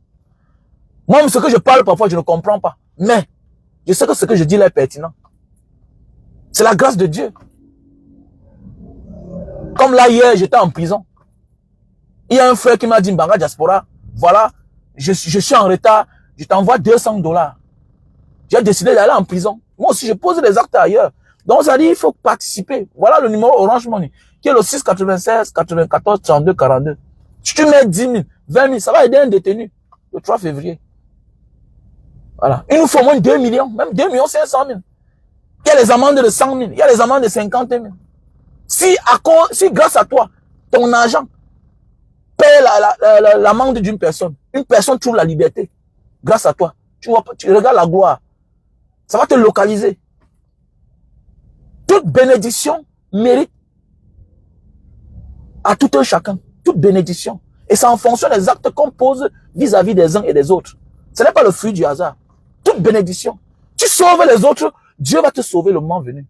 Moi, ce que je parle parfois, je ne comprends pas. Mais, je sais que ce que je dis là est pertinent. C'est la grâce de Dieu. Comme là, hier, j'étais en prison. Il y a un frère qui m'a dit, Mbanga Diaspora, voilà, je suis en retard, je t'envoie $200. J'ai décidé d'aller en prison. Moi aussi, je pose des actes ailleurs. Donc, ça dit, il faut participer. Voilà le numéro Orange Money, qui est le 696 94 32 42. Si tu mets 10 000, 20 000, ça va aider un détenu le 3 février. Voilà. Il nous faut au moins 2 millions, même 2 500 000. Il y a les amendes de 100 000, il y a les amendes de 50 000. Si grâce à toi, ton agent paie l'amende d'une personne, une personne trouve la liberté. Grâce à toi, tu regardes la gloire. Ça va te localiser. Toute bénédiction mérite à tout un chacun. Toute bénédiction. Et c'est en fonction des actes qu'on pose vis-à-vis des uns et des autres. Ce n'est pas le fruit du hasard. Toute bénédiction. Tu sauves les autres, Dieu va te sauver le moment venu.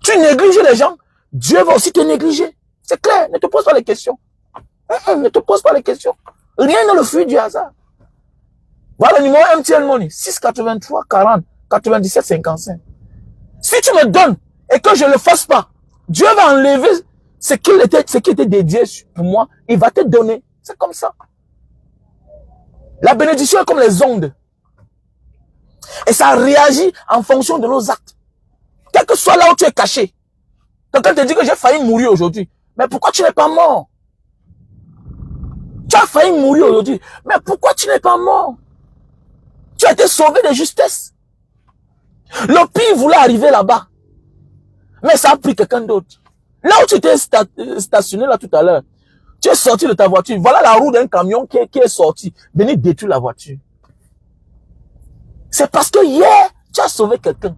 Tu négliges les gens, Dieu va aussi te négliger. C'est clair, ne te pose pas les questions. Ne te pose pas les questions. Rien ne le fruit du hasard. Voilà le numéro MTN Money, 683 40 97 55. Si tu me donnes et que je ne le fasse pas, Dieu va enlever ce qui était dédié pour moi. Il va te donner. C'est comme ça. La bénédiction est comme les ondes. Et ça réagit en fonction de nos actes. Quel que soit là où tu es caché. Quelqu'un te dit que j'ai failli mourir aujourd'hui. Mais pourquoi tu n'es pas mort? Tu as failli mourir aujourd'hui. Mais pourquoi tu n'es pas mort? Tu as été sauvé de justesse. Le pire voulait arriver là-bas. Mais ça a pris quelqu'un d'autre. Là où tu étais stationné là tout à l'heure, tu es sorti de ta voiture. Voilà la roue d'un camion qui est sorti. Venez détruire la voiture. C'est parce que hier, tu as sauvé quelqu'un.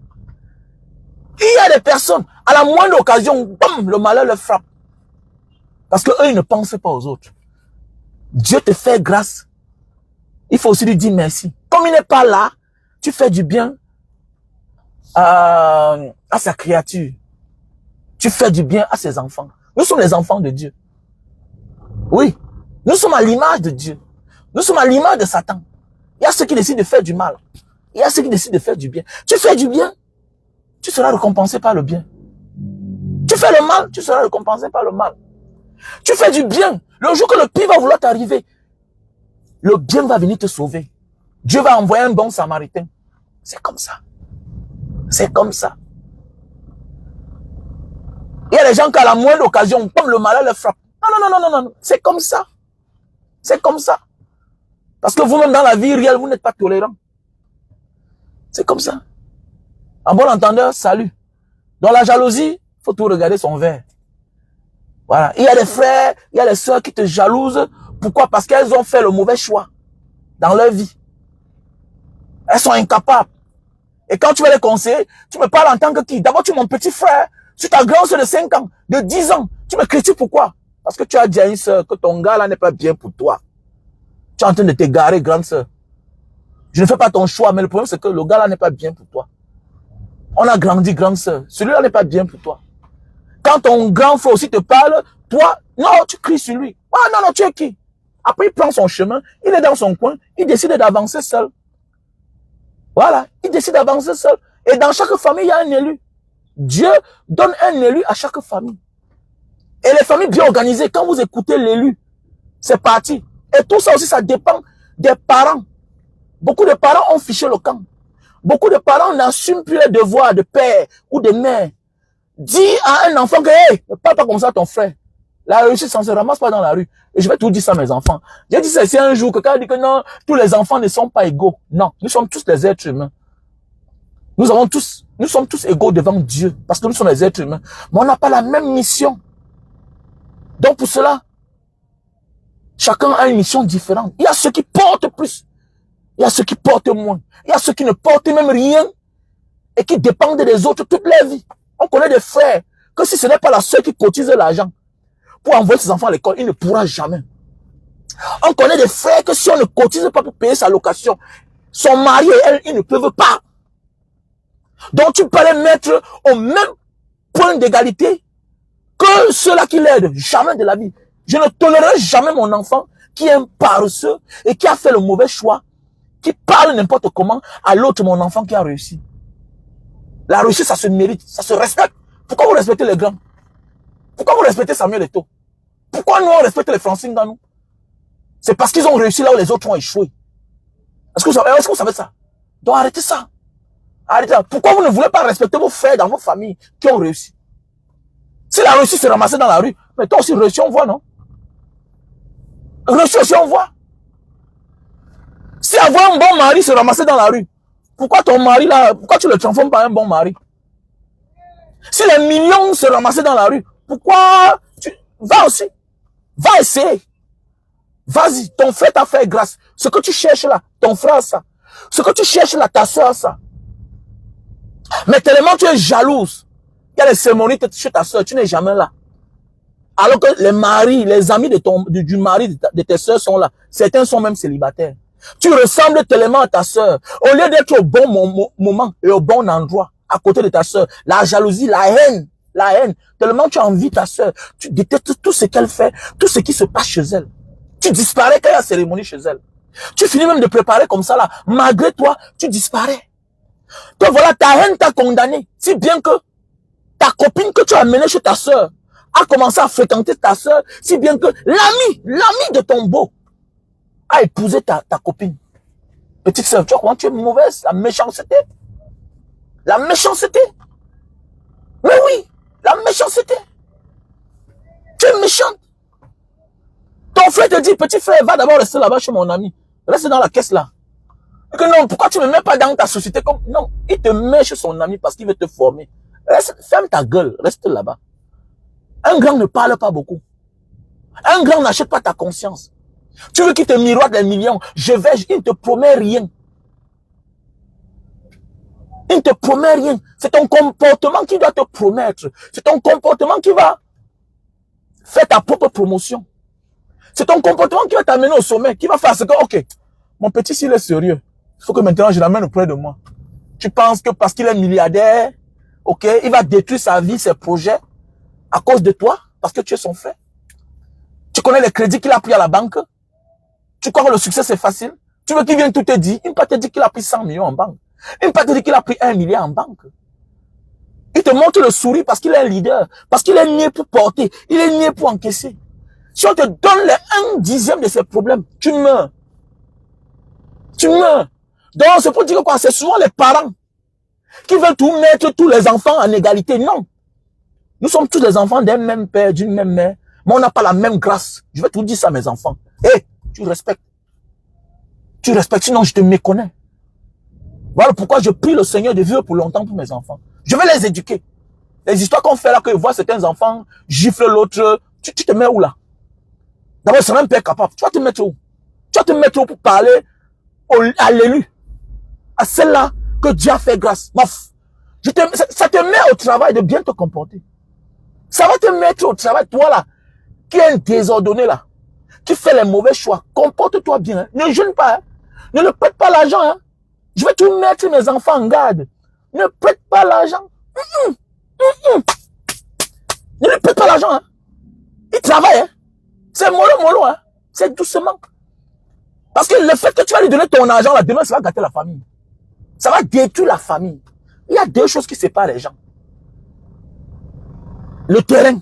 Il y a des personnes, à la moindre occasion, bam, le malheur le frappe. Parce qu'eux, ils ne pensent pas aux autres. Dieu te fait grâce. Il faut aussi lui dire merci. Comme il n'est pas là, tu fais du bien à sa créature. Tu fais du bien à ses enfants. Nous sommes les enfants de Dieu. Oui. Nous sommes à l'image de Dieu. Nous sommes à l'image de Satan. Il y a ceux qui décident de faire du mal. Il y a ceux qui décident de faire du bien. Tu fais du bien, tu seras récompensé par le bien. Tu fais le mal, tu seras récompensé par le mal. Tu fais du bien. Le jour que le pire va vouloir t'arriver, le bien va venir te sauver. Dieu va envoyer un bon samaritain. C'est comme ça. C'est comme ça. Il y a des gens qui à la moindre occasion, comme le malheur les frappe. Non. C'est comme ça. C'est comme ça. Parce que vous-même dans la vie réelle, vous n'êtes pas tolérant. C'est comme ça. En bon entendeur, salut. Dans la jalousie, il faut tout regarder son verre. Voilà. Il y a des frères, il y a des sœurs qui te jalousent. Pourquoi? Parce qu'elles ont fait le mauvais choix dans leur vie. Elles sont incapables. Et quand tu vas les conseiller, tu me parles en tant que qui? D'abord, tu es mon petit frère. Tu ta grande sœur de 5 ans, de 10 ans. Tu me critiques pourquoi? Parce que tu as dit à une sœur que ton gars là n'est pas bien pour toi. Tu es en train de t'égarer, grande sœur. Je ne fais pas ton choix, mais le problème c'est que le gars là n'est pas bien pour toi. On a grandi, grande sœur. Celui-là n'est pas bien pour toi. Quand ton grand frère aussi te parle, toi, non, tu cries sur lui. Ah non, tu es qui? Après, il prend son chemin, il est dans son coin, il décide d'avancer seul. Voilà, il décide d'avancer seul. Et dans chaque famille, il y a un élu. Dieu donne un élu à chaque famille. Et les familles bien organisées, quand vous écoutez l'élu, c'est parti. Et tout ça aussi, ça dépend des parents. Beaucoup de parents ont fiché le camp. Beaucoup de parents n'assument plus les devoirs de père ou de mère. Dis à un enfant que, hey, ne parle pas comme ça à ton frère. La réussite, ça ne se ramasse pas dans la rue. Et je vais tout dire ça à mes enfants. J'ai dit ça, c'est un jour que quelqu'un dit que non, tous les enfants ne sont pas égaux. Non, nous sommes tous des êtres humains. Nous sommes tous égaux devant Dieu. Parce que nous sommes des êtres humains. Mais on n'a pas la même mission. Donc pour cela, chacun a une mission différente. Il y a ceux qui portent plus. Il y a ceux qui portent moins. Il y a ceux qui ne portent même rien. Et qui dépendent des autres toute leur vie. On connaît des frères que si ce n'est pas la sœur qui cotise l'argent pour envoyer ses enfants à l'école, il ne pourra jamais. On connaît des frères que si on ne cotise pas pour payer sa location, son mari et elle, ils ne peuvent pas. Donc tu peux les mettre au même point d'égalité que ceux-là qui l'aident. Jamais de la vie. Je ne tolérerai jamais mon enfant qui est un paresseux et qui a fait le mauvais choix, qui parle n'importe comment à l'autre, mon enfant qui a réussi. La réussite, ça se mérite, ça se respecte. Pourquoi vous respectez les grands? Pourquoi vous respectez Samuel Eto'o? Pourquoi nous, on respecte les Francine dans nous? C'est parce qu'ils ont réussi là où les autres ont échoué. Est-ce que vous savez ça? Donc arrêtez ça. Arrêtez ça. Pourquoi vous ne voulez pas respecter vos frères dans vos familles qui ont réussi? Si la réussite se ramassait dans la rue, mais toi aussi réussi on voit, non? Réussi aussi on voit. Si avoir un bon mari se ramassait dans la rue, pourquoi ton mari là, pourquoi tu le transformes par un bon mari? Si les millions se ramassaient dans la rue, pourquoi tu vas aussi? Va essayer. Vas-y, ton frère t'a fait grâce. Ce que tu cherches là, ton frère ça. Ce que tu cherches là, ta soeur ça. Mais tellement tu es jalouse. Il y a les cérémonies chez ta soeur, tu n'es jamais là. Alors que les maris, les amis du mari de tes soeurs sont là. Certains sont même célibataires. Tu ressembles tellement à ta soeur. Au lieu d'être au bon moment et au bon endroit, à côté de ta soeur, la jalousie, la haine la haine. Tellement tu envies ta soeur. Tu détestes tout ce qu'elle fait, tout ce qui se passe chez elle. Tu disparais quand il y a cérémonie chez elle. Tu finis même de préparer comme ça là. Malgré toi, tu disparais. Donc voilà, ta haine t'a condamné. Si bien que ta copine que tu as amenée chez ta soeur a commencé à fréquenter ta soeur, si bien que l'ami de ton beau a épousé ta copine. Petite soeur, tu vois comment tu es mauvaise? La méchanceté. La méchanceté. Mais oui, la méchanceté. Tu es méchante. Ton frère te dit, petit frère, va d'abord rester là-bas chez mon ami. Reste dans la caisse là. Et que non, pourquoi tu ne me mets pas dans ta société comme... Non, il te met chez son ami parce qu'il veut te former. Reste, ferme ta gueule, reste là-bas. Un grand ne parle pas beaucoup. Un grand n'achète pas ta conscience. Tu veux qu'il te miroite des millions. Il ne te promet rien. Il ne te promet rien. C'est ton comportement qui doit te promettre. C'est ton comportement qui va faire ta propre promotion. C'est ton comportement qui va t'amener au sommet, qui va faire ce que, ok, mon petit, s'il est sérieux, il faut que maintenant je l'amène auprès de moi. Tu penses que parce qu'il est milliardaire, ok, il va détruire sa vie, ses projets, à cause de toi, parce que tu es son frère. Tu connais les crédits qu'il a pris à la banque. Tu crois que le succès c'est facile. Tu veux qu'il vienne tout te dire. Il ne peut pas te dire qu'il a pris 100 millions en banque. Il ne peut pas te dire qu'il a pris 1 milliard en banque. Il te montre le sourire parce qu'il est un leader, parce qu'il est né pour porter, il est né pour encaisser. Si on te donne les 1/10 de ses problèmes, tu meurs. Tu meurs. Donc c'est pour dire quoi? C'est souvent les parents qui veulent tout mettre tous les enfants en égalité. Non. Nous sommes tous les enfants d'un même père, d'une même mère, mais on n'a pas la même grâce. Je vais tout dire ça à mes enfants. Hé, tu respectes. Tu respectes, sinon je te méconnais. Voilà pourquoi je prie le Seigneur de vivre pour longtemps pour mes enfants. Je vais les éduquer. Les histoires qu'on fait là, que je vois certains enfants gifler l'autre, tu te mets où là? D'abord, c'est même pas capable. Tu vas te mettre où? Tu vas te mettre où pour parler à l'élu? À celle-là que Dieu a fait grâce. Ça te met au travail de bien te comporter. Ça va te mettre au travail, toi là, qui est un désordonné là, qui fait les mauvais choix. Comporte-toi bien. Hein. Ne jeûne pas. Hein. Ne le prête pas l'argent. Hein. Je vais tout mettre mes enfants en garde. Ne prête pas l'argent. Ne lui prête pas l'argent. Hein. Il travaille. Hein. C'est mollo, hein. C'est doucement. Parce que le fait que tu vas lui donner ton argent, là, demain, ça va gâter la famille. Ça va détruire la famille. Il y a deux choses qui séparent les gens. Le terrain,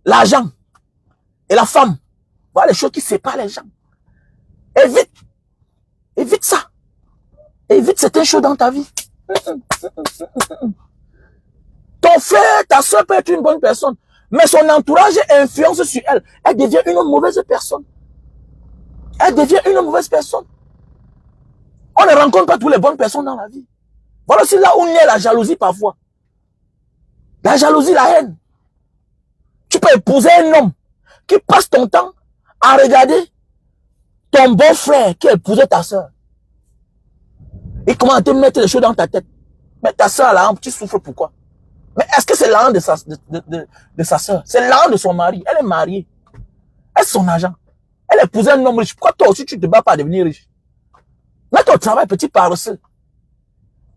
l'argent et la femme. Voilà les choses qui séparent les gens. Évite. Évite ça. Évite certaines choses dans ta vie. Ton frère, ta soeur peut être une bonne personne, mais son entourage influence sur elle. Elle devient une mauvaise personne. Elle devient une mauvaise personne. On ne rencontre pas toutes les bonnes personnes dans la vie. Voilà aussi là où naît la jalousie parfois. La jalousie, la haine. Tu peux épouser un homme qui passe ton temps à regarder ton bon frère qui a épousé ta soeur. Il commence à te mettre des choses dans ta tête. Mais ta soeur, là, tu souffres pourquoi? Mais est-ce que c'est l'âme de sa soeur? C'est l'âme de son mari. Elle est mariée. Elle est son agent. Elle a épousé un homme riche. Pourquoi toi aussi tu ne te bats pas à devenir riche? Mets ton travail, petit paresseux.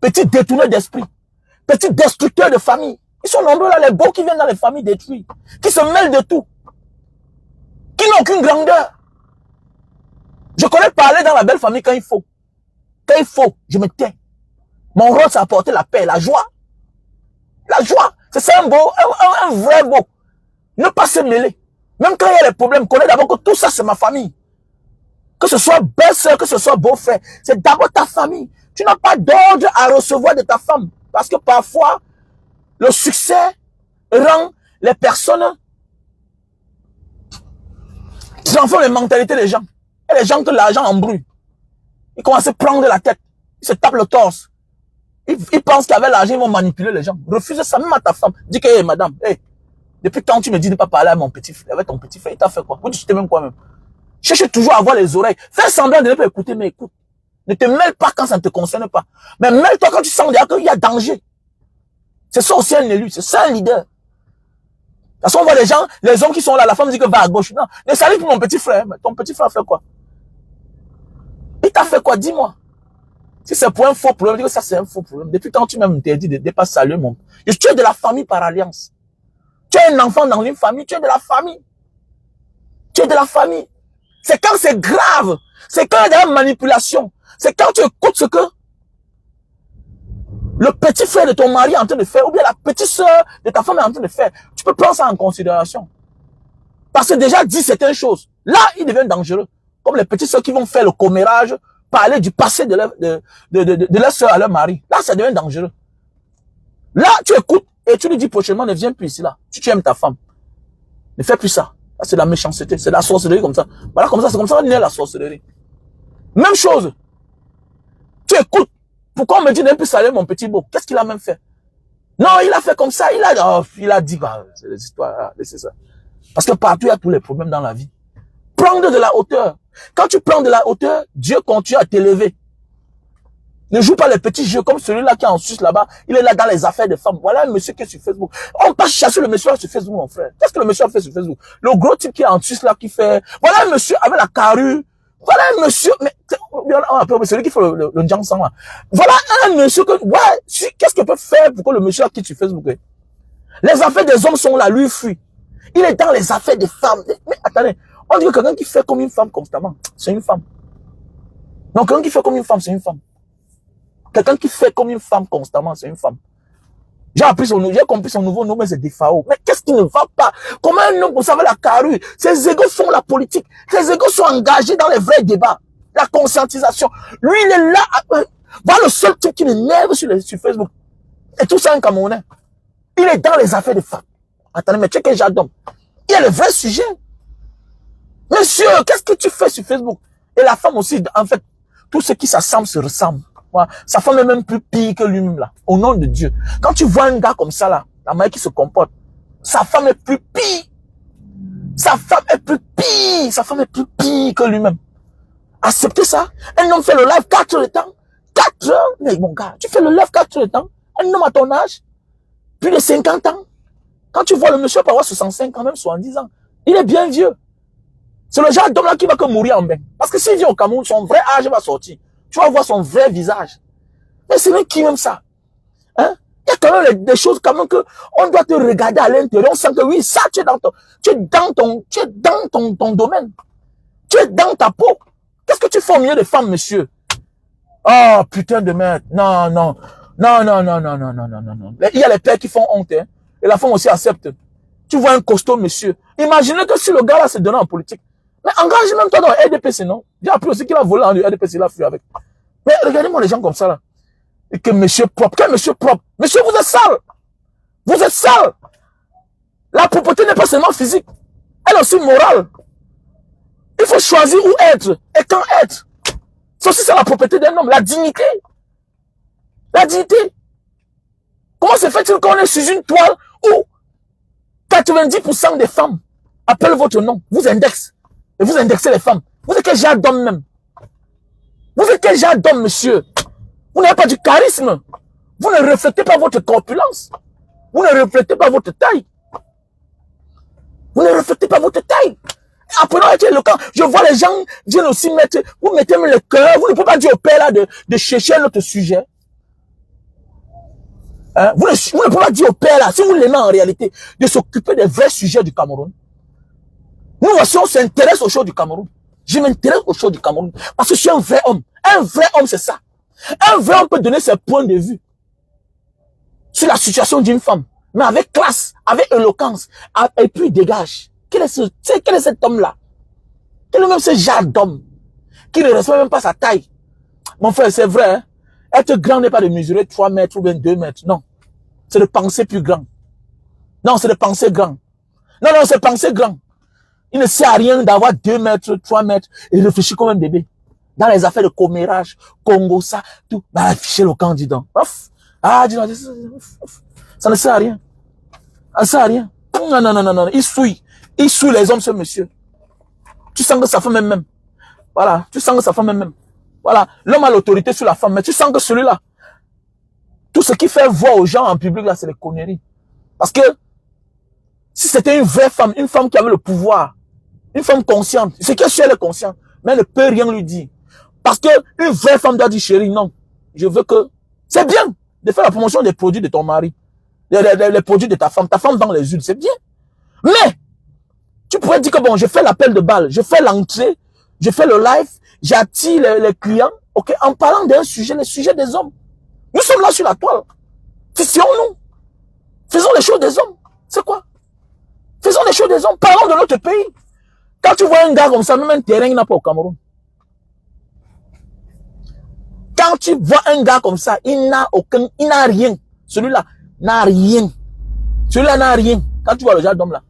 Petit détourneur d'esprit. Petit destructeur de famille. Ils sont nombreux là, les beaux qui viennent dans les familles détruites. Qui se mêlent de tout. Qui n'ont aucune grandeur. Je connais parler dans la belle famille quand il faut. Quand il faut, je me tais. Mon rôle, c'est apporter la paix, la joie. La joie. C'est ça un beau, un vrai beau. Ne pas se mêler. Même quand il y a des problèmes, connais d'abord que tout ça, c'est ma famille. Que ce soit belle-sœur, que ce soit beau-frère. C'est d'abord ta famille. Tu n'as pas d'ordre à recevoir de ta femme. Parce que parfois, le succès rend les personnes transforme les mentalités des gens. Et les gens que l'argent embrouille. Ils commencent à prendre la tête. Ils se tapent le torse. Ils pensent qu'avec l'argent, ils vont manipuler les gens. Refuse ça même à ta femme. Dis que, hey, madame, hey, depuis quand tu me dis de ne pas parler à mon petit frère, avec ton petit frère, il t'a fait quoi? Vous dites même quoi même? Cherche toujours à avoir les oreilles. Fais semblant de ne pas écouter, mais écoute. Ne te mêle pas quand ça ne te concerne pas. Mais mêle-toi quand tu sens déjà qu'il y a danger. C'est ça aussi un élu, c'est ça un leader. Parce qu'on voit les gens, les hommes qui sont là, la femme dit que va à gauche. Non, ne salut pour mon petit frère. Mais ton petit frère a fait quoi? Il t'a fait quoi? Dis-moi. Si c'est pour un faux problème, je dis que ça c'est un faux problème. Depuis quand tu m'interdis de ne pas saluer mon... Tu es de la famille par alliance. Tu es un enfant dans une famille, tu es de la famille. Tu es de la famille. C'est quand c'est grave. C'est quand il y a de la manipulation. C'est quand tu écoutes ce que le petit frère de ton mari est en train de faire, ou bien la petite soeur de ta femme est en train de faire. Tu peux prendre ça en considération. Parce que déjà dit certaines choses. Là, il devient dangereux. Comme les petites soeurs qui vont faire le commérage, parler du passé de leur soeur à leur mari. Là, ça devient dangereux. Là, tu écoutes et tu lui dis prochainement, ne viens plus ici là. Si tu aimes ta femme, ne fais plus ça. C'est de la méchanceté, c'est de la sorcellerie comme ça. Voilà, comme ça, c'est comme ça qu'on naît la sorcellerie. Même chose. Tu écoutes. Pourquoi on me dit de ne plus saluer mon petit beau? Qu'est-ce qu'il a même fait? Non, il a fait comme ça. Il a dit, c'est des histoires, laissez ça. Parce que partout, il y a tous les problèmes dans la vie. Prendre de la hauteur. Quand tu prends de la hauteur, Dieu continue à t'élever. Ne joue pas les petits jeux comme celui-là qui est en Suisse là-bas. Il est là dans les affaires de femmes. Voilà un monsieur qui est sur Facebook. On passe chasser le monsieur sur Facebook, mon frère. Qu'est-ce que le monsieur a fait sur Facebook? Le gros type qui est en Suisse là qui fait... Voilà un monsieur avec la carrure. Voilà un monsieur... Mais celui qui fait le Jansan là. Voilà un monsieur que... Ouais, qu'est-ce qu'il peut faire pour que le monsieur là quitte sur Facebook? Les affaires des hommes sont là, lui il fuit. Il est dans les affaires des femmes. Mais attendez, on dit que quelqu'un qui fait comme une femme constamment, c'est une femme. Non, quelqu'un qui fait comme une femme, c'est une femme. Quelqu'un qui fait comme une femme constamment, c'est une femme. J'ai compris son nouveau nom, mais c'est Defao. Mais qu'est-ce qui ne va pas? Comment un homme, vous savez, la carrure, ses égos font la politique. Ses égos sont engagés dans les vrais débats. La conscientisation. Lui, il est là. Voilà le seul type qui m'énerve sur Facebook. Et tout ça, un Camerounais. Il est dans les affaires des femmes. Attendez, mais tu sais que j'adore. Il y a le vrai sujet. Monsieur, qu'est-ce que tu fais sur Facebook? Et la femme aussi, en fait, tout ce qui s'assemble se ressemble. Voilà. Sa femme est même plus pire que lui-même là. Au nom de Dieu. Quand tu vois un gars comme ça là, la manière qui se comporte, sa femme est plus pire. Sa femme est plus pire. Sa femme est plus pire que lui-même. Acceptez ça. Un homme fait le live 4 heures de temps. 4 heures? Mais mon gars, tu fais le live 4 heures de temps. Un homme à ton âge, plus de 50 ans. Quand tu vois le monsieur peut avoir 65 ans, même 70 ans, il est bien vieux. C'est le genre d'homme là qui va que mourir en bain. Parce que s'il vient au Cameroun, son vrai âge va sortir. Tu vas voir son vrai visage. Mais c'est même qui même ça? Hein? Il y a quand même des choses quand même que on doit te regarder à l'intérieur. On sent que oui, ça, tu es dans ton domaine. Tu es dans ta peau. Qu'est-ce que tu fais au milieu des femmes, monsieur? Oh, putain de merde. Non, non. Non, non, non, non, non, non, non, non, non. Il y a les pères qui font honte, hein. Et la femme aussi accepte. Tu vois un costaud, monsieur. Imaginez que si le gars là se donnait en politique. Mais engage même toi dans le RDPC, non? J'ai appris aussi qu'il a volé en RDPC, il a fui avec. Mais regardez-moi les gens comme ça là. Et que monsieur propre. Quel monsieur propre? Monsieur, vous êtes sale. Vous êtes sale. La propreté n'est pas seulement physique. Elle est aussi morale. Il faut choisir où être et quand être. C'est aussi ça la propreté d'un homme. La dignité. La dignité. Comment se fait-il qu'on est sur une toile où 90% des femmes appellent votre nom, vous indexent, et vous indexez les femmes? Vous êtes quel genre d'homme même? Vous êtes quel genre d'homme, monsieur? Vous n'avez pas du charisme. Vous ne reflétez pas votre corpulence. Vous ne reflétez pas votre taille. Vous ne reflétez pas votre taille. Après, le camp, je vois les gens viennent aussi mettre, vous mettez même le cœur, vous ne pouvez pas dire au père là de chercher un autre sujet. Hein? Vous ne pouvez pas dire au père là, si vous l'aimez en réalité, de s'occuper des vrais sujets du Cameroun. Nous aussi, on s'intéresse aux choses du Cameroun. Je m'intéresse aux choses du Cameroun. Parce que je suis un vrai homme. Un vrai homme, c'est ça. Un vrai homme peut donner ses points de vue sur la situation d'une femme. Mais avec classe, avec éloquence. Et puis il dégage. Quel est cet homme-là? Quel est même ce genre d'homme qui ne respecte même pas sa taille? Mon frère, c'est vrai. Hein? Être grand n'est pas de mesurer 3 mètres ou bien 2 mètres. Non. C'est de penser plus grand. Non, c'est de penser grand. Non, non, c'est penser grand. Il ne sert à rien d'avoir 2 mètres, 3 mètres et réfléchir comme un bébé. Dans les affaires de commérage, Congo, ça, tout. Bah, afficher le candidat. Ouf. Ah, dis donc, ça ne sert à rien. Ça ne sert à rien. Non, non, non, non, non. Il souille. Il souille les hommes, ce monsieur. Tu sens que sa femme même. Voilà. Tu sens que sa femme même. Voilà. L'homme a l'autorité sur la femme, mais tu sens que celui-là, tout ce qui fait voir aux gens en public, là, c'est les conneries. Parce que, si c'était une vraie femme, une femme qui avait le pouvoir, une femme consciente, c'est que si elle est consciente, mais elle ne peut rien lui dire. Parce que une vraie femme doit dire, chérie, non. je veux que... C'est bien de faire la promotion des produits de ton mari, les produits de ta femme. Ta femme vend les huiles, c'est bien. Mais, tu pourrais dire que bon, je fais l'appel de balle, je fais l'entrée, je fais le live, j'attire les clients, ok, en parlant d'un sujet, le sujet des hommes. Nous sommes là sur la toile. Fixons-nous. Faisons les choses des hommes. C'est quoi? Faisons les choses des hommes. Parlons de notre pays. Quand tu vois un gars comme ça, même un terrain, il n'a pas au Cameroun. Quand tu vois un gars comme ça, il n'a rien. Celui-là n'a rien. Celui-là n'a rien. Quand tu vois le genre d'homme là,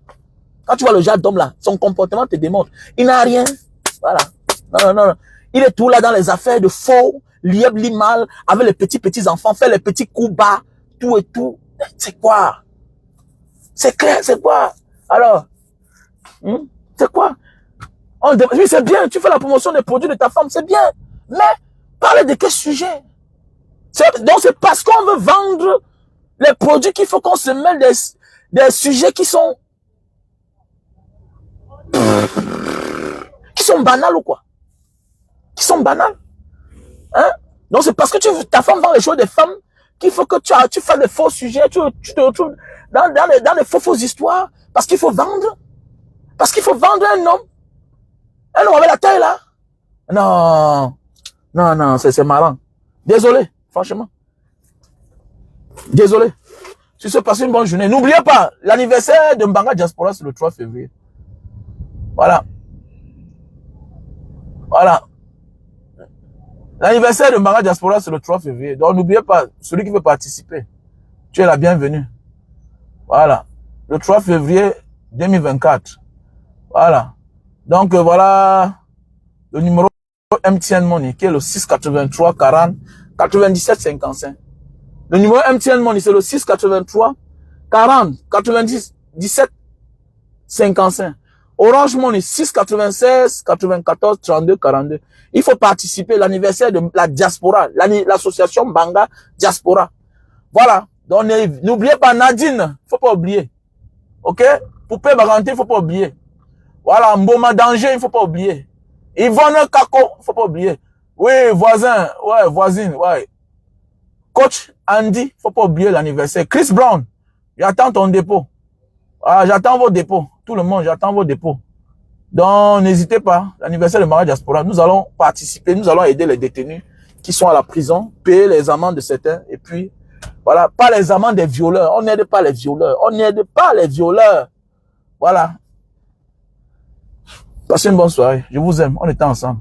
quand tu vois le genre d'homme là, son comportement te démontre. Il n'a rien. Voilà. Non, non, non. Il est tout là dans les affaires de faux, liable, mal, avec les petits enfants, fait les petits coups bas, tout et tout. C'est quoi? C'est clair, c'est quoi? Alors, c'est quoi? Oui, c'est bien, tu fais la promotion des produits de ta femme, c'est bien. Mais, parlez de quel sujet? Donc, c'est parce qu'on veut vendre les produits qu'il faut qu'on se mêle des sujets qui sont banals ou quoi? Qui sont banals. Hein? Donc, c'est parce que ta femme vend les choses des femmes qu'il faut que tu fasses des faux sujets, tu te retrouves dans des fausses histoires, parce qu'il faut vendre. Parce qu'il faut vendre un homme. Un homme avec la taille là. Non. Non, non, c'est marrant. Désolé, franchement. Désolé. Tu sais passer une bonne journée. N'oubliez pas, l'anniversaire de Mbanga Diaspora, c'est le 3 février. Voilà. Voilà. L'anniversaire de Mbanga Diaspora, c'est le 3 février. Donc, n'oubliez pas, celui qui veut participer, tu es la bienvenue. Voilà. Le 3 février 2024. Voilà. Donc, voilà le numéro MTN Money, qui est le 683 40 97 55. Le numéro MTN Money, c'est le 683 40 97 55. Orange Money, 696 94 32 42. Il faut participer à l'anniversaire de la diaspora, l'association Mbanga Diaspora. Voilà. Donc, n'oubliez pas Nadine, faut pas oublier. Ok? Poupée Baganté, faut pas oublier. Voilà, Mboma Danger, il faut pas oublier. Yvonne Kako, faut pas oublier. Oui, voisin, ouais, voisine, ouais. Coach Andy, faut pas oublier l'anniversaire. Chris Brown, j'attends ton dépôt. Ah, j'attends vos dépôts. Tout le monde, j'attends vos dépôts. Donc, n'hésitez pas. L'anniversaire de Mbanga Diaspora, nous allons participer, nous allons aider les détenus qui sont à la prison, payer les amendes de certains, et puis, voilà, pas les amendes des violeurs. On n'aide pas les violeurs. On n'aide pas les violeurs. Voilà. Passez une bonne soirée. Je vous aime. On est ensemble.